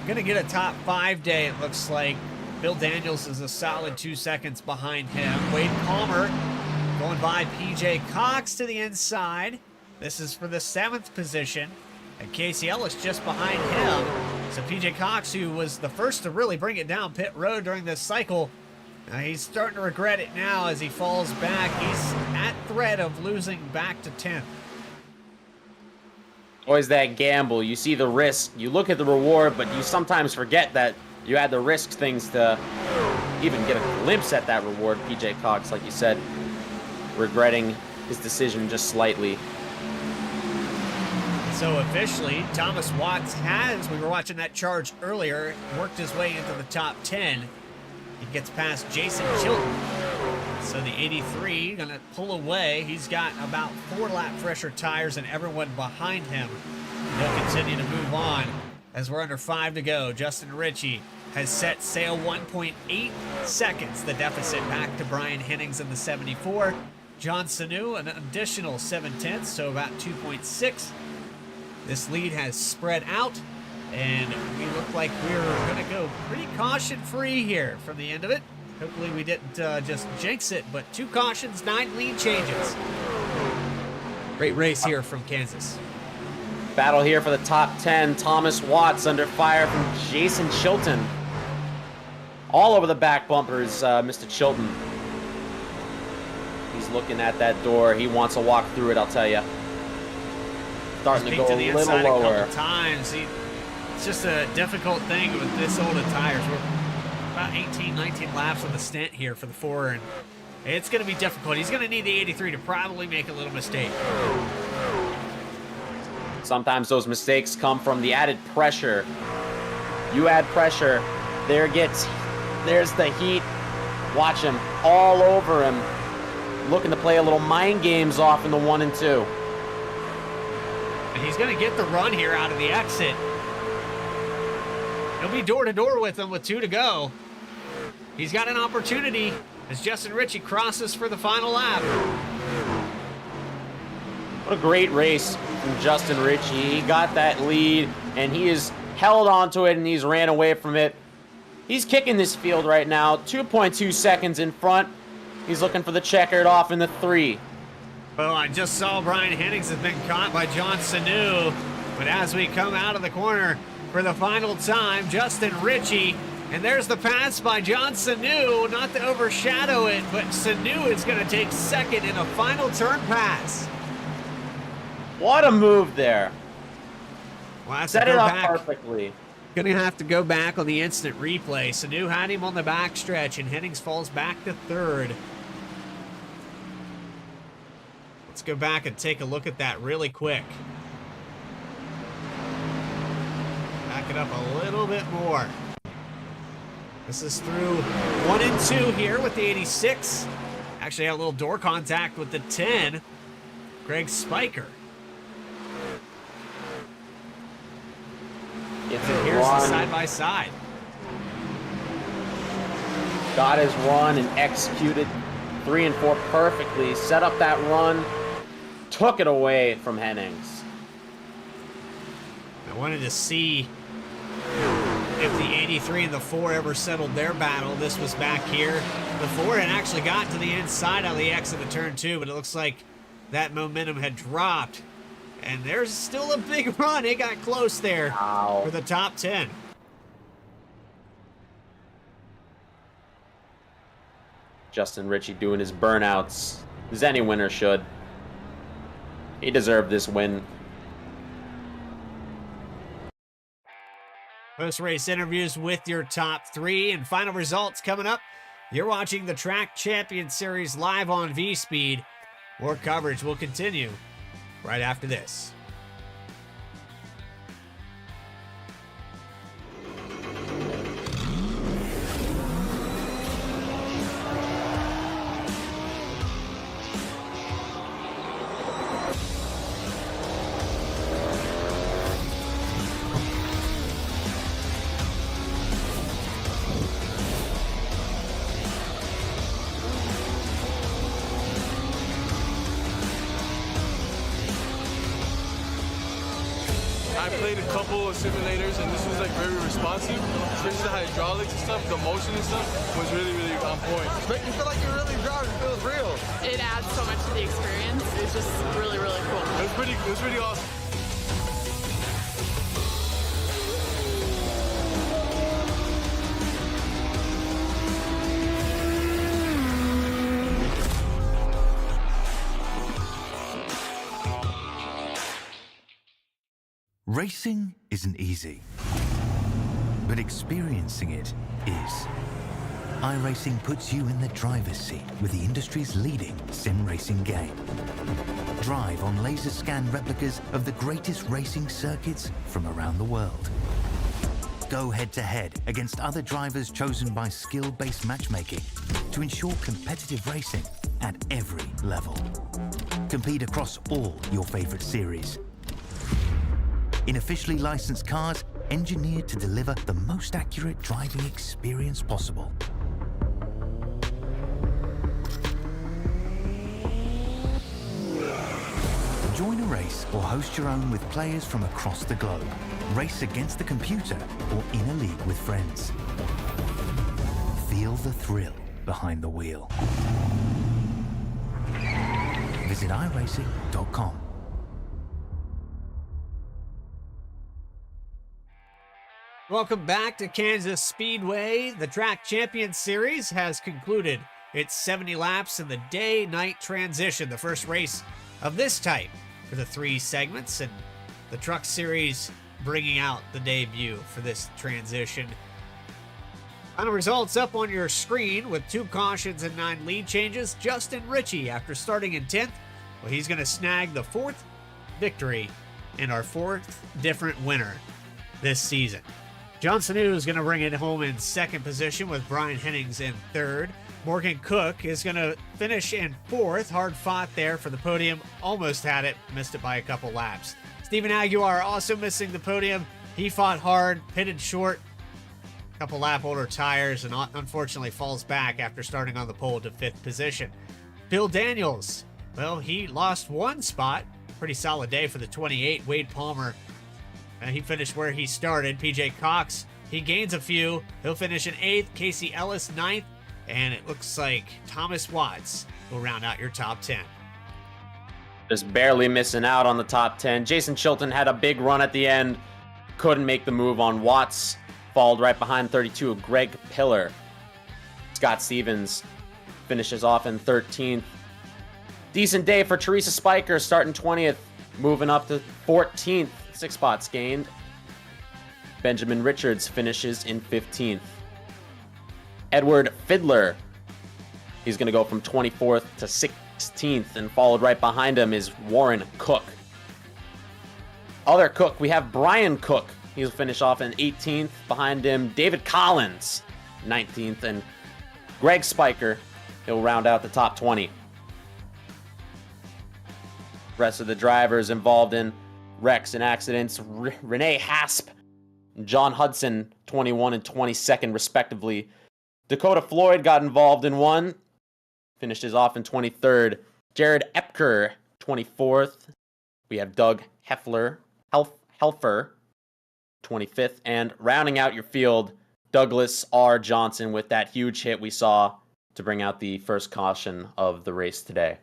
going to get a top 5 day, it looks like. Bill Daniels is a solid 2 seconds behind him. Wade Palmer going by PJ Cox to the inside. This is for the 7th position. And Casey Ellis just behind him. So PJ Cox, who was the first to really bring it down pit road during this cycle, he's starting to regret it now as he falls back. He's at threat of losing back to 10th. Always that gamble. You see the risk. You look at the reward, but you sometimes forget that you had to risk things to even get a glimpse at that reward. PJ Cox, like you said, regretting his decision just slightly. So officially, Thomas Watts has, we were watching that charge earlier, worked his way into the top 10. He gets past Jason Chilton. So the 83 gonna pull away. He's got about 4 lap fresher tires than everyone behind him. He'll continue to move on as we're under 5 to go. Justin Ritchie has set sail 1.8 seconds, the deficit back to Brian Hennings in the 74. John Sanu, an additional 7/10, so about 2.6. This lead has spread out, and we look like we're going to go pretty caution-free here from the end of it. Hopefully we didn't just jinx it, but 2 cautions, 9 lead changes. Great race here from Kansas. Battle here for the top 10. Thomas Watts under fire from Jason Chilton. All over the back bumpers, Mr. Chilton. He's looking at that door. He wants to walk through it, I'll tell you. Starting to go a little lower. A couple times. It's just a difficult thing with this old of tires. We're about 18, 19 laps on the stint here for the 4, and it's going to be difficult. He's going to need the 83 to probably make a little mistake. Sometimes those mistakes come from the added pressure. You add pressure, there's the heat. Watch him all over him. Looking to play a little mind games off in the 1 and 2. And he's going to get the run here out of the exit. He'll be door to door with him with 2 to go. He's got an opportunity as Justin Ritchie crosses for the final lap. What a great race from Justin Ritchie. He got that lead, and he has held onto it, and he's ran away from it. He's kicking this field right now, 2.2 seconds in front. He's looking for the checkered off in the 3. Well, I just saw Brian Hennings has been caught by John Sanu, but as we come out of the corner for the final time, Justin Ritchie, and there's the pass by John Sanu, not to overshadow it, but Sanu is going to take 2nd in a final turn pass. What a move there. Well, set it up perfectly. Gonna have to go back on the instant replay. Sanu had him on the backstretch, and Hennings falls back to 3rd. Let's go back and take a look at that really quick. Back it up a little bit more. This is through 1 and 2 here with the 86. Actually had a little door contact with the 10, Greg Spiker. It's Here's the side-by-side. got his run and executed 3 and 4 perfectly. Set up that run, took it away from Hennings. I wanted to see if the 83 and the 4 ever settled their battle. This was back here. The 4 had actually gotten to the inside on the exit of turn 2, but it looks like that momentum had dropped. And there's still a big run. It got close there for the top 10. Justin Ritchie doing his burnouts, as any winner should. He deserved this win. Post-race interviews with your top 3 and final results coming up. You're watching the Track Champion Series live on Vspeed. More coverage will continue right after this. I played a couple of simulators and this was like very responsive, especially the hydraulics and stuff. The motion and stuff was really on point. Make you feel like you're really driving. It feels real. It adds so much to the experience. It's just really cool. It was pretty awesome. Racing isn't easy, but experiencing it is. iRacing puts you in the driver's seat with the industry's leading sim racing game. Drive on laser scan replicas of the greatest racing circuits from around the world. Go head-to-head against other drivers chosen by skill-based matchmaking to ensure competitive racing at every level. Compete across all your favorite series. In officially licensed cars, engineered to deliver the most accurate driving experience possible. Join a race or host your own with players from across the globe. Race against the computer or in a league with friends. Feel the thrill behind the wheel. Visit iRacing.com. Welcome back to Kansas Speedway. The Track Champion Series has concluded its 70 laps in the day-night transition, the first race of this type for the 3 segments, and the Truck Series bringing out the debut for this transition. Final results up on your screen with 2 cautions and 9 lead changes. Justin Ritchie, after starting in 10th, well, he's going to snag the 4th victory and our 4th different winner this season. Johnson is going to bring it home in 2nd position with Brian Hennings in 3rd. Morgan Cook is going to finish in 4th. Hard fought there for the podium. Almost had it. Missed it by a couple laps. Stephen Aguilar also missing the podium. He fought hard, pitted short. Couple lap older tires, and unfortunately falls back after starting on the pole to 5th position. Bill Daniels, well, he lost 1 spot. Pretty solid day for the 28. Wade Palmer, he finished where he started. PJ Cox, he gains a few. He'll finish in 8th. Casey Ellis, 9th. And it looks like Thomas Watts will round out your top 10. Just barely missing out on the top 10. Jason Chilton had a big run at the end. Couldn't make the move on Watts. Followed right behind 32, Greg Pillar. Scott Stevens finishes off in 13th. Decent day for Teresa Spiker, starting 20th, moving up to 14th. 6 spots gained. Benjamin Richards finishes in 15th. Edward Fiddler, he's going to go from 24th to 16th, and followed right behind him is Warren Cook. Other Cook, we have Brian Cook. He'll finish off in 18th. Behind him, David Collins, 19th, and Greg Spiker, he'll round out the top 20. Rest of the drivers involved in wrecks and accidents: Renee Hasp, John Hudson, 21 and 22nd respectively. Dakota Floyd got involved in one, finished his off in 23rd. Jared Epker, 24th. We have Doug Helfer, 25th. And rounding out your field, Douglas R. Johnson with that huge hit we saw to bring out the first caution of the race today.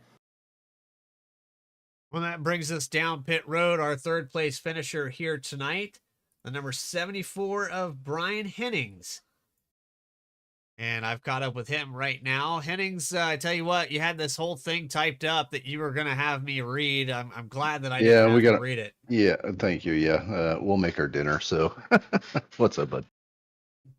Well, that brings us down pit road. Our third place finisher here tonight, the number 74 of Brian Hennings. And I've caught up with him right now. Hennings, I tell you what, you had this whole thing typed up that you were going to have me read. I'm glad that I didn't have to read it. Yeah, thank you. Yeah, we'll make our dinner. So, what's up, bud?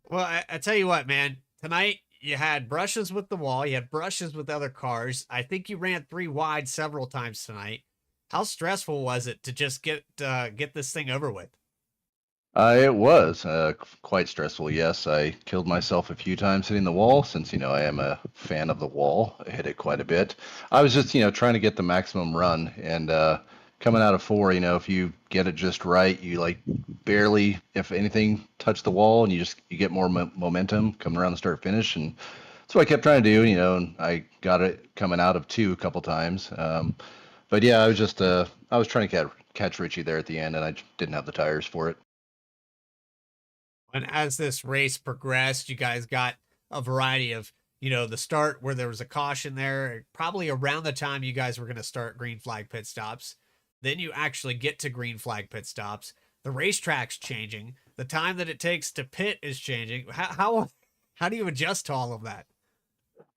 Well, I tell you what, man. Tonight you had brushes with the wall. You had brushes with other cars. I think you ran 3 wide several times tonight. How stressful was it to just get this thing over with? It was quite stressful. Yes, I killed myself a few times hitting the wall since, I am a fan of the wall. I hit it quite a bit. I was just, trying to get the maximum run and coming out of 4, if you get it just right, you like barely, if anything, touch the wall and you get more momentum coming around the start finish. And that's what I kept trying to do, and I got it coming out of 2 a couple times. But yeah, I was just, I was trying to catch Richie there at the end and I didn't have the tires for it. And as this race progressed, you guys got a variety of, the start where there was a caution there, probably around the time you guys were going to start green flag pit stops. Then you actually get to green flag pit stops. The racetrack's changing. The time that it takes to pit is changing. How do you adjust to all of that?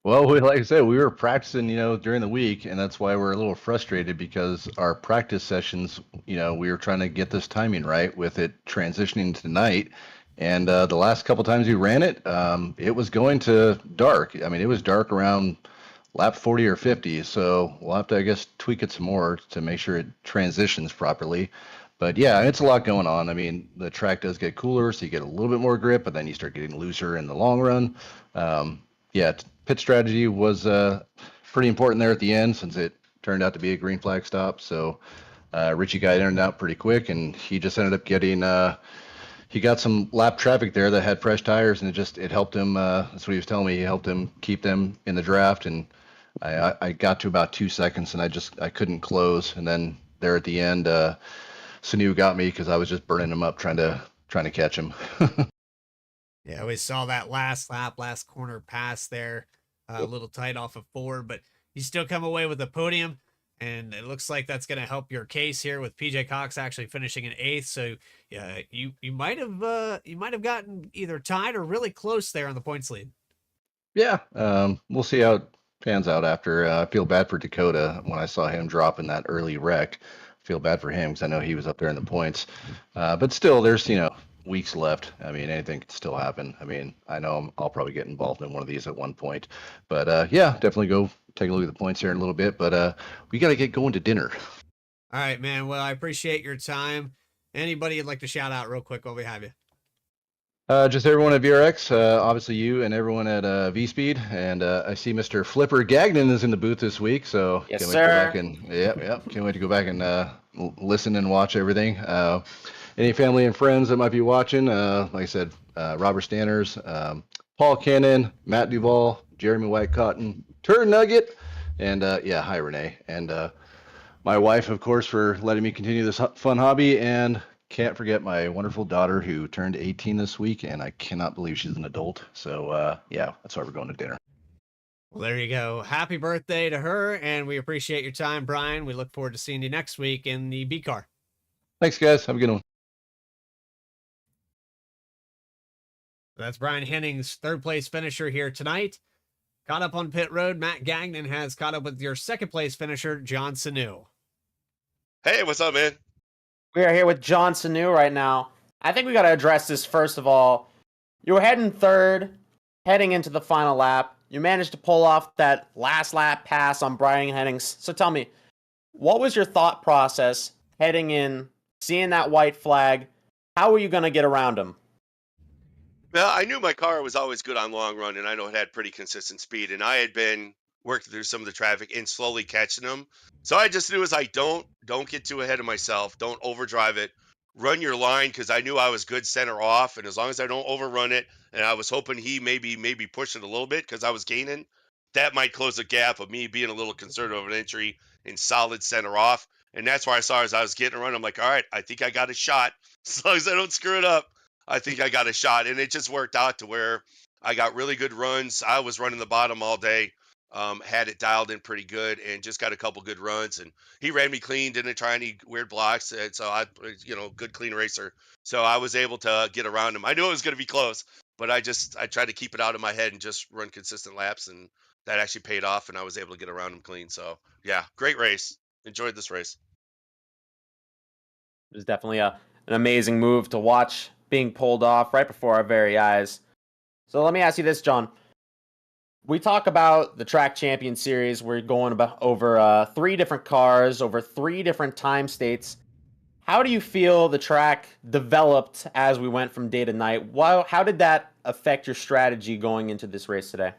Well, like I said, we were practicing, during the week, and that's why we're a little frustrated because our practice sessions, we were trying to get this timing right with it transitioning to night. And the last couple times we ran it, it was going to dark. I mean, it was dark around lap 40 or 50. So we'll have to, I guess, tweak it some more to make sure it transitions properly. But yeah, it's a lot going on. I mean, the track does get cooler, so you get a little bit more grip, but then you start getting looser in the long run. Yeah, pit strategy was pretty important there at the end since it turned out to be a green flag stop. So Richie got in and out pretty quick, and he just ended up getting he got some lap traffic there that had fresh tires, and it helped him. That's what he was telling me. He helped him keep them in the draft, and I got to about 2 seconds, and I couldn't close. And then there at the end, Sanu got me because I was just burning him up trying to catch him. Yeah, we saw that last lap, last corner pass there, a little tight off of 4, but you still come away with the podium. And it looks like that's going to help your case here with PJ Cox actually finishing in 8th. So yeah, you might have gotten either tied or really close there on the points lead. Yeah, we'll see how it pans out after. I feel bad for Dakota when I saw him drop in that early wreck. I feel bad for him because I know he was up there in the points. But still, there's weeks left. I mean, anything can still happen. I mean, I know I'll probably get involved in one of these at one point. But yeah, definitely go take a look at the points here in a little bit. But we got to get going to dinner. All right, man. Well, I appreciate your time. Anybody you'd like to shout out real quick while we have you? Just everyone at VRX, obviously you and everyone at Vspeed, and I see Mr. Flipper Gagnon is in the booth this week, so yes, can't sir. wait to go back and can't wait to go back and listen and watch everything. Any family and friends that might be watching, like I said, Robert Stanners, Paul Cannon, Matt Duvall, Jeremy White Cotton, Turd Nugget, and hi Renee, and my wife, of course, for letting me continue this fun hobby, and can't forget my wonderful daughter who turned 18 this week, and I cannot believe she's an adult. So that's why we're going to dinner. Well, there you go. Happy birthday to her, and we appreciate your time, Brian. We look forward to seeing you next week in the B car. Thanks, guys. Have a good one. That's Brian Hennings, third place finisher here tonight. Caught up on pit road, Matt Gagnon has caught up with your second place finisher, John Sanu. Hey, what's up, man? We are here with John Sanu right now. I think we got to address this first of all. You were heading third, heading into the final lap. You managed to pull off that last lap pass on Brian Hennings. So tell me, what was your thought process heading in, seeing that white flag? How were you going to get around him? Well, I knew my car was always good on long run, and I know it had pretty consistent speed, and I had been working through some of the traffic and slowly catching them. So I just knew don't get too ahead of myself. Don't overdrive it. run your line because I knew I was good center off, and as long as I don't overrun it, and I was hoping he maybe push it a little bit because I was gaining, that might close the gap of me being a little conservative of an entry in solid center off. And that's why I saw as I was getting around, I'm like, all right, I think I got a shot. As long as I don't screw it up, I think I got a shot. And it just worked out to where I got really good runs. I was running the bottom all day, had it dialed in pretty good, and just got a couple good runs. And he ran me clean, didn't try any weird blocks. And so good clean racer. So I was able to get around him. I knew it was going to be close, but I tried to keep it out of my head and just run consistent laps, and that actually paid off, and I was able to get around him clean. So yeah, great race. Enjoyed this race. It was definitely an amazing move to watch being pulled off right before our very eyes. So let me ask you this, John. We talk about the Track Champion Series. We're going over 3 different cars, over 3 different time states. How do you feel the track developed as we went from day to night? How did that affect your strategy going into this race today?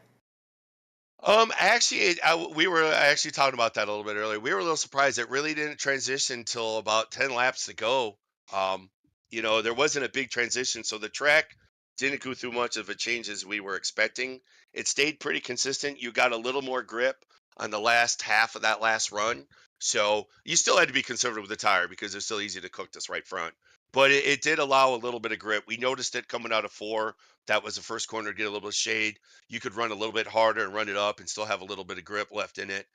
Actually, we were actually talking about that a little bit earlier. We were a little surprised it really didn't transition until about 10 laps to go. Um, there wasn't a big transition, so the track didn't go through much of a change as we were expecting. It stayed pretty consistent. You got a little more grip on the last half of that last run. So you still had to be conservative with the tire because it's still easy to cook this right front. But it did allow a little bit of grip. We noticed it coming out of 4. That was the first corner to get a little bit of shade. You could run a little bit harder and run it up and still have a little bit of grip left in it.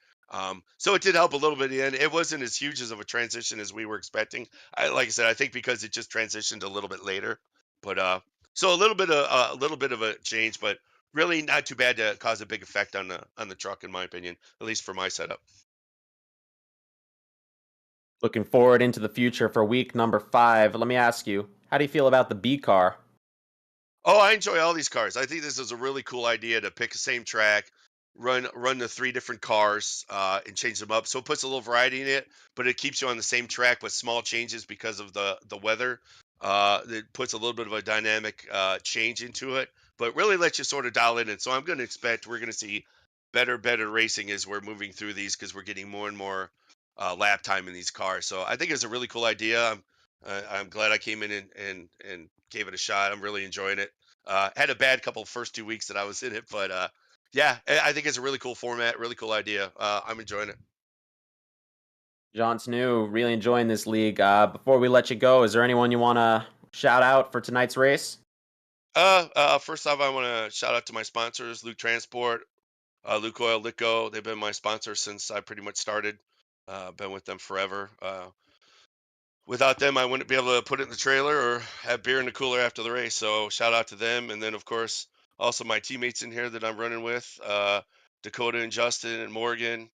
So it did help a little bit in. It wasn't as huge as of a transition as we were expecting. Like I said, I think because it just transitioned a little bit later. But so a little bit of a change, but really not too bad to cause a big effect on the truck, in my opinion, at least for my setup. Looking forward into the future for week number 5. Let me ask you, how do you feel about the B car? Oh, I enjoy all these cars. I think this is a really cool idea to pick the same track, run the 3 different cars, and change them up. So it puts a little variety in it, but it keeps you on the same track with small changes because of the weather. It puts a little bit of a dynamic change into it, but really lets you sort of dial in. And so I'm going to expect we're going to see better racing as we're moving through these because we're getting more and more lap time in these cars. So I think it's a really cool idea. I'm glad I came in and gave it a shot. I'm really enjoying it. Had a bad couple first 2 weeks that I was in it, but yeah, I think it's a really cool format, really cool idea. I'm enjoying it. Jon Snow, really enjoying this league. Before we let you go, is there anyone you want to shout out for tonight's race? First off, I want to shout out to my sponsors, Luke Transport, Luke Oil, Litco. They've been my sponsors since I pretty much started. Been with them forever. Without them, I wouldn't be able to put it in the trailer or have beer in the cooler after the race. So shout out to them. And then, of course, also my teammates in here that I'm running with, Dakota and Justin and Morgan.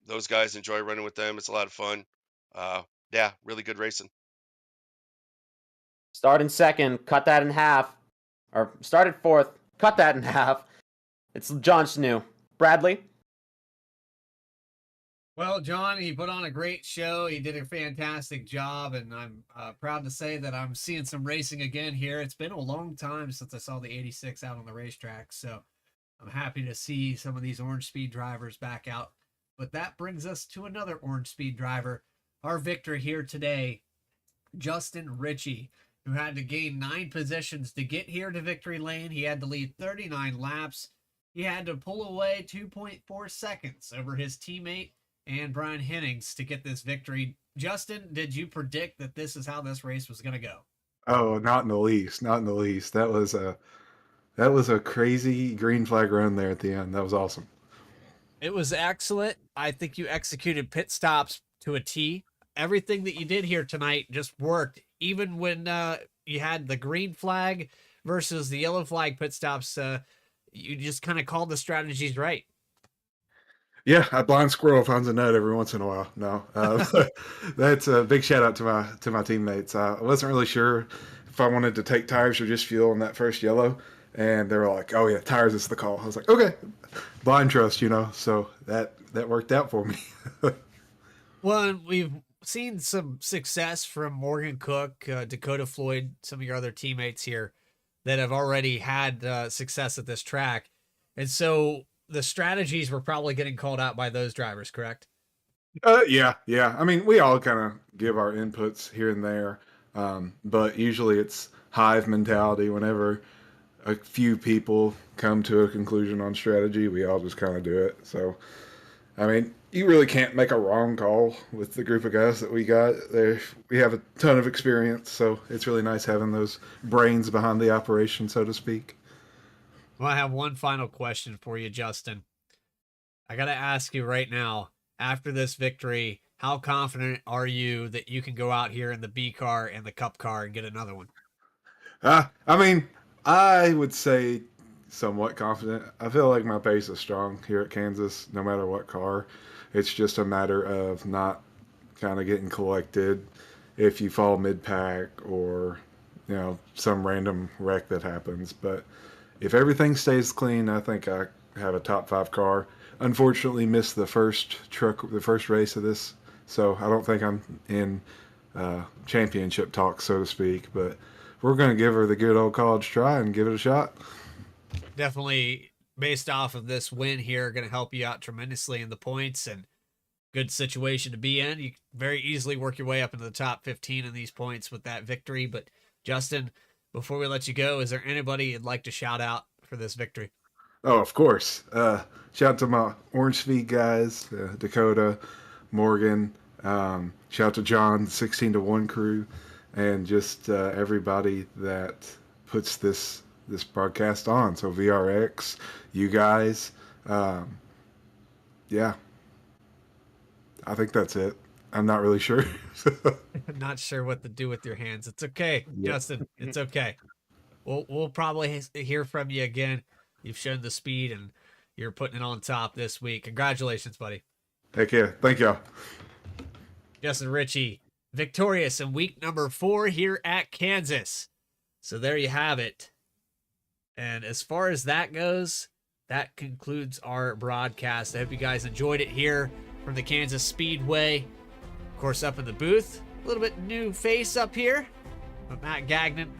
Those guys, enjoy running with them. It's a lot of fun. Yeah, really good racing. Start in second, cut that in half. Or start at 4th, cut that in half. It's Jon Snow. Bradley? Well, John, he put on a great show. He did a fantastic job, and I'm proud to say that I'm seeing some racing again here. It's been a long time since I saw the 86 out on the racetrack, so I'm happy to see some of these Orange Speed drivers back out. But that brings us to another Orange Speed driver, our victor here today, Justin Ritchie, who had to gain 9 positions to get here to victory lane. He had to lead 39 laps. He had to pull away 2.4 seconds over his teammate and Brian Hennings to get this victory. Justin, did you predict that this is how this race was going to go? Oh, not in the least. Not in the least. That was a crazy green flag run there at the end. That was awesome. It was excellent. I think you executed pit stops to a T. Everything that you did here tonight just worked. Even when you had the green flag versus the yellow flag pit stops, you just kind of called the strategies right. Yeah, I blind squirrel finds a nut every once in a while. No, that's a big shout out to my teammates. I wasn't really sure if I wanted to take tires or just fuel on that first yellow, and they were like, "Oh yeah, tires is the call." I was like, "Okay, blind trust," So that worked out for me. Well, we've seen some success from Morgan Cook, Dakota Floyd, some of your other teammates here that have already had success at this track, and so the strategies were probably getting called out by those drivers, correct? Yeah. I mean, we all kind of give our inputs here and there. But usually it's hive mentality. Whenever a few people come to a conclusion on strategy, we all just kind of do it. So, I mean, you really can't make a wrong call with the group of guys that we got there. We have a ton of experience, so it's really nice having those brains behind the operation, so to speak. Well, I have one final question for you, Justin. I got to ask you right now, after this victory, how confident are you that you can go out here in the B car and the Cup car and get another one? I mean, I would say somewhat confident. I feel like my pace is strong here at Kansas, no matter what car. It's just a matter of not kind of getting collected if you fall mid-pack or, some random wreck that happens. But if everything stays clean, I think I have a top 5 car. Unfortunately, missed the first race of this, so I don't think I'm in championship talk, so to speak. But we're going to give her the good old college try and give it a shot. Definitely, based off of this win here, going to help you out tremendously in the points, and good situation to be in. You can very easily work your way up into the top 15 in these points with that victory. But Justin, before we let you go, is there anybody you'd like to shout out for this victory? Oh, of course. Shout out to my Vspeed guys, Dakota, Morgan. Shout out to John, 16-1 crew, and just everybody that puts this broadcast on. So VRX, you guys. Yeah. I think that's it. I'm not really sure. I'm not sure what to do with your hands. It's okay, Justin. It's okay. We'll probably hear from you again. You've shown the speed, and you're putting it on top this week. Congratulations, buddy. Heck yeah. Thank y'all. Justin Ritchie, victorious in week number 4 here at Kansas. So there you have it. And as far as that goes, that concludes our broadcast. I hope you guys enjoyed it here from the Kansas Speedway. Of course, up in the booth, a little bit new face up here, but Matt Gagnon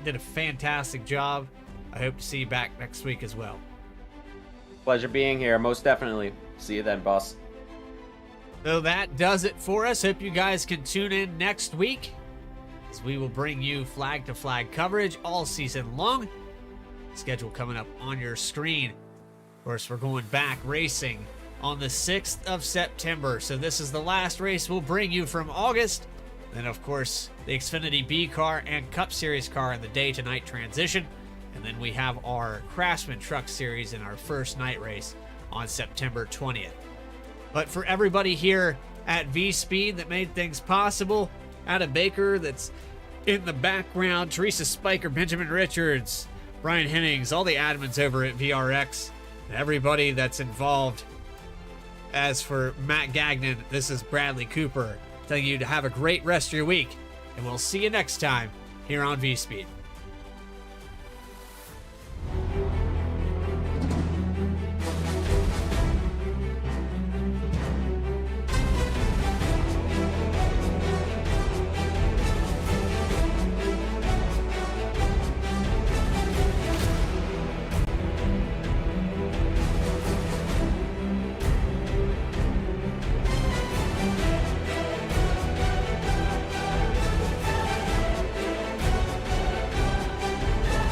did a fantastic job. I hope to see you back next week as well. Pleasure being here, most definitely. See you then, boss. So that does it for us. Hope you guys can tune in next week, as we will bring you flag-to-flag coverage all season long. Schedule coming up on your screen. Of course, we're going back racing on the 6th of September. So this is the last race we'll bring you from August. Then, of course, the Xfinity B car and Cup Series car in the day-to-night transition. And then we have our Craftsman Truck Series in our first night race on September 20th. But for everybody here at Vspeed that made things possible, Adam Baker that's in the background, Teresa Spiker, Benjamin Richards, Brian Hennings, all the admins over at VRX, and everybody that's involved. As for Matt Gagnon, this is Bradley Cooper telling you to have a great rest of your week, and we'll see you next time here on Vspeed.